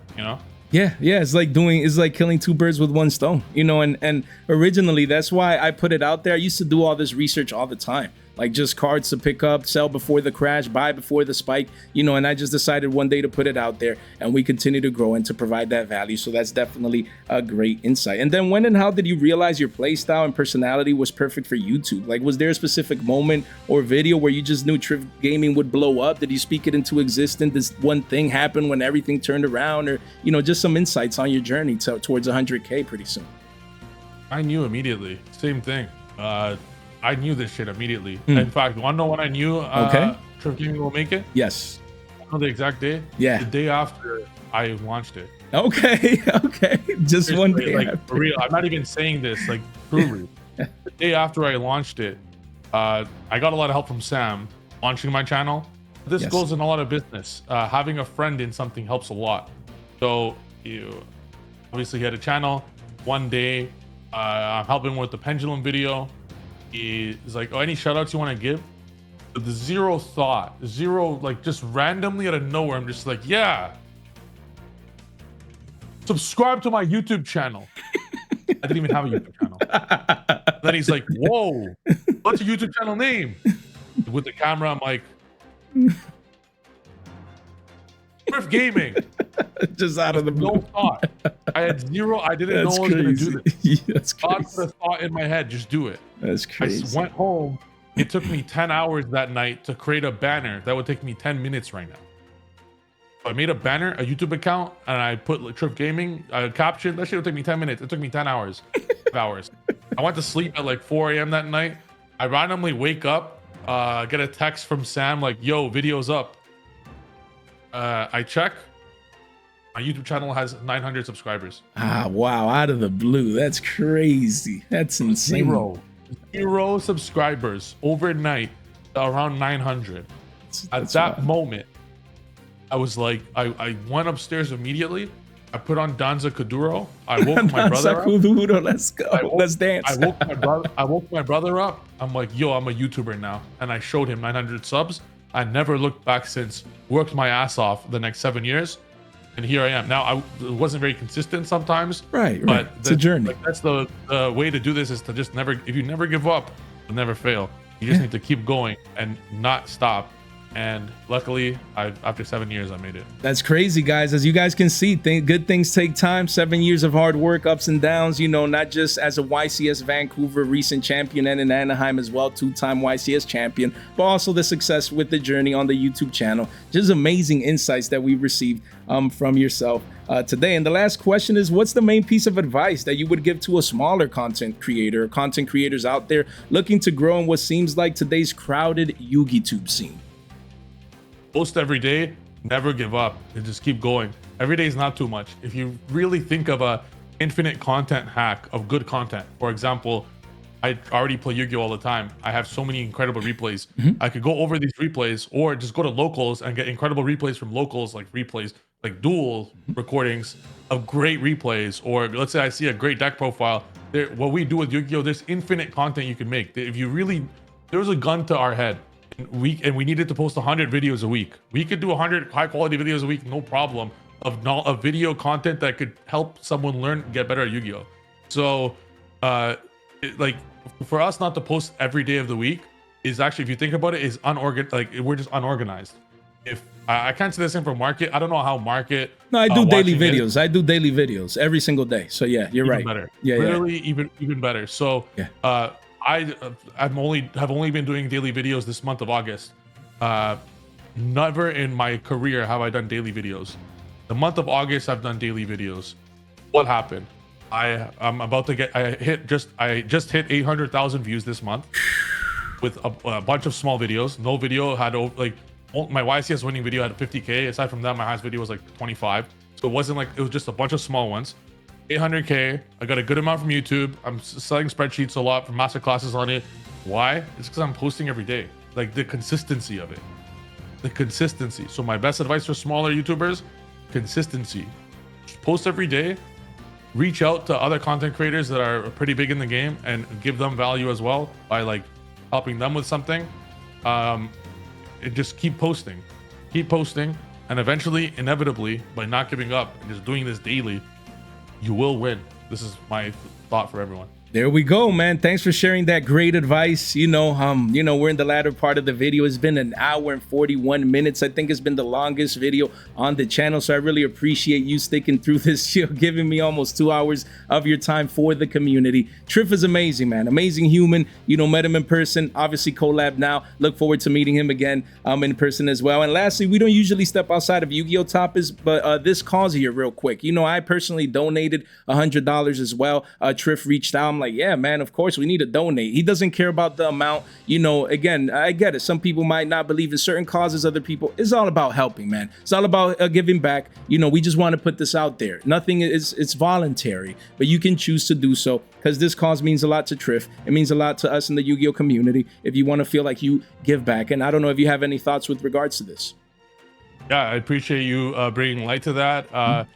Yeah, it's like killing two birds with one stone, and originally that's why I put it out there. I used to do all this research all the time, like just cards to pick up, sell before the crash, buy before the spike, and I just decided one day to put it out there, and we continue to grow and to provide that value. So that's definitely a great insight. And then when and how did you realize your play style and personality was perfect for YouTube? Like, was there a specific moment or video where you just knew Triff Gaming would blow up? Did you speak it into existence? This one thing happened when everything turned around, or, just some insights on your journey towards 100K pretty soon? I knew immediately. Same thing. I knew this shit immediately. In fact, you want to know when I knew Triff Gaming will make it? Yes. I know the exact day. Yeah. The day after I launched it. Okay. Just Seriously, one day. Like, for real. I'm not even saying this, like, truly. The day after I launched it, I got a lot of help from Sam launching my channel. This goes in a lot of business. Having a friend in something helps a lot. So you obviously had a channel. One day, I'm helping with the pendulum video. He's like, oh, any shout outs you want to give? The zero thought, like, just randomly out of nowhere, I'm just like, yeah, subscribe to my YouTube channel. I didn't even have a YouTube channel. Then he's like, whoa, what's your YouTube channel name? With the camera, I'm like, Triff Gaming. Just out of the blue. No thought. I had zero. I didn't know I was going to do this. That's crazy. God put a thought in my head. Just do it. That's crazy. I went home. It took me 10 hours that night to create a banner that would take me 10 minutes right now. So I made a banner, a YouTube account, and I put Triff Gaming, caption. That shit would take me 10 minutes. It took me 10 hours. 5 hours. I went to sleep at like 4 a.m. that night. I randomly wake up, get a text from Sam like, yo, video's up. I check. My YouTube channel has 900 subscribers. Ah, wow, out of the blue. That's crazy. That's insane. Zero subscribers overnight, around 900. At that moment, I was like, I went upstairs immediately. I put on Danza Kuduro. I woke my brother up. Kuduro, let's go. Let's dance. I woke my brother up. I'm like, yo, I'm a YouTuber now. And I showed him 900 subs. I never looked back since. Worked my ass off the next 7 years. And here I am. Now, it wasn't very consistent sometimes. Right. But it's a journey. Like, that's the way to do this, is to just never, if you never give up, you'll never fail. You just need to keep going and not stop. And luckily, after 7 years, I made it. That's crazy, guys. As you guys can see, good things take time. 7 years of hard work, ups and downs, you know, not just as a YCS Vancouver recent champion and in Anaheim as well, 2-time YCS champion, but also the success with the journey on the YouTube channel. Just amazing insights that we received from yourself today. And the last question is, what's the main piece of advice that you would give to a smaller content creator or content creators out there looking to grow in what seems like today's crowded YugiTube scene? Post every day, never give up, and just keep going. Every day is not too much. If you really think of a infinite content hack of good content, for example, I already play Yu-Gi-Oh all the time. I have so many incredible replays. I could go over these replays, or just go to locals and get incredible replays from locals, like Duel recordings of great replays. Or let's say I see a great deck profile. What we do with Yu-Gi-Oh, there's infinite content you can make. If you really, there was a gun to our head, and we needed to post 100 videos a week. We could do 100 high quality videos a week, no problem, of video content that could help someone learn, get better at Yu-Gi-Oh. So like, for us not to post every day of the week is actually, if you think about it, is unorganized. Like, we're just unorganized. If I can't say the same for Market. I don't know how Market. No, I do daily videos. I do daily videos every single day. So yeah, you're right. Better. Yeah, literally even better. So yeah. have only been doing daily videos this month of August. Never in my career have I done daily videos. The month of August, I've done daily videos. What happened? I'm about to get. I just hit 800,000 views this month with a bunch of small videos. No video had like, my YCS winning video had 50K. Aside from that, my highest video was like 25. So it wasn't like, it was just a bunch of small ones. 800K. I got a good amount from YouTube. I'm selling spreadsheets a lot from master classes on it. Why? It's because I'm posting every day. Like, the consistency of it. The consistency. So my best advice for smaller YouTubers, consistency. Just post every day. Reach out to other content creators that are pretty big in the game and give them value as well by like helping them with something. And just keep posting. Keep posting. And eventually, inevitably, by not giving up and just doing this daily, you will win. This is my thought for everyone. There we go, man. Thanks for sharing that great advice. You know, we're in the latter part of the video. It's been an hour and 41 minutes. I think it's been the longest video on the channel. So I really appreciate you sticking through this, giving me almost 2 hours of your time for the community. Triff is amazing, man. Amazing human. You know, met him in person, obviously collab now. Look forward to meeting him again in person as well. And lastly, we don't usually step outside of Yu-Gi-Oh topics, but this cause here real quick. You know, I personally donated $100 as well. Triff reached out. I'm like, yeah, man, of course we need to donate. He doesn't care about the amount. You know, again, I get it. Some people might not believe in certain causes. Other people, it's all about helping, man. It's all about giving back. You know, we just want to put this out there. Nothing is, it's voluntary, but you can choose to do so because this cause means a lot to Triff. It means a lot to us in the Yu-Gi-Oh community if you want to feel like you give back. And I don't know if you have any thoughts with regards to this. Yeah, I appreciate you bringing light to that.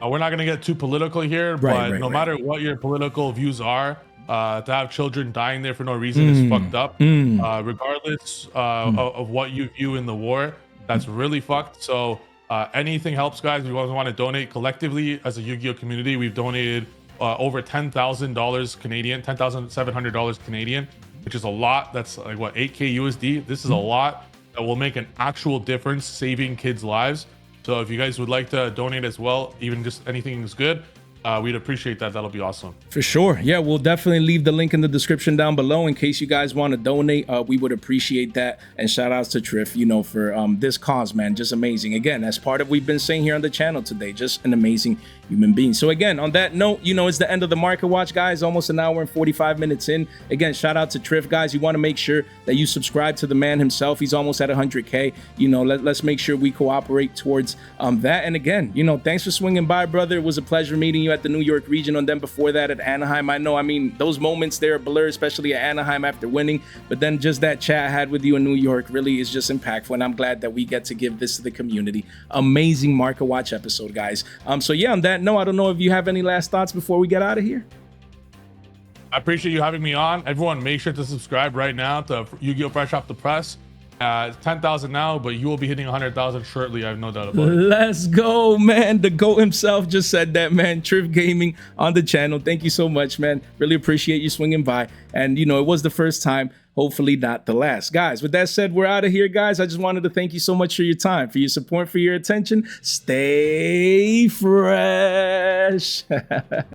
We're not going to get too political here, but no matter what your political views are, to have children dying there for no reason is fucked up. Regardless of what you view in the war, that's really fucked. So anything helps, guys. We always want to donate collectively as a Yu-Gi-Oh community. We've donated over $10,000 Canadian, $10,700 Canadian, which is a lot. That's like what, 8K USD. This is a lot that will make an actual difference saving kids' lives. So if you guys would like to donate as well, even just anything is good, we'd appreciate that. That'll be awesome. For sure. Yeah, we'll definitely leave the link in the description down below in case you guys want to donate. We would appreciate that. And shout outs to Triff, you know, for this cause, man. Just amazing. Again, as part of we've been saying here on the channel today, just an amazing human beings. So again, on that note, you know, it's the end of the market watch, guys. Almost an hour and 45 minutes in. Again, shout out to Triff, guys. You want to make sure that you subscribe to the man himself. He's almost at 100K. You know, let's make sure we cooperate towards that. And again, you know, thanks for swinging by, brother. It was a pleasure meeting you at the New York region, and then before that at Anaheim. I know, I mean, those moments there blur, especially at Anaheim after winning, but then just that chat I had with you in New York really is just impactful, and I'm glad that we get to give this to the community. Amazing market watch episode, guys. So yeah, on that note, I don't know if you have any last thoughts before we get out of here. I appreciate you having me on. Everyone, make sure to subscribe right now to Yu-Gi-Oh! Fresh Off the Press. 10,000 now, but you will be hitting 100,000 shortly. I have no doubt about it. Let's go, man. The GOAT himself just said that, man. Triff Gaming on the channel. Thank you so much, man. Really appreciate you swinging by. And, you know, it was the first time. Hopefully not the last. Guys, with that said, we're out of here, guys. I just wanted to thank you so much for your time, for your support, for your attention. Stay fresh.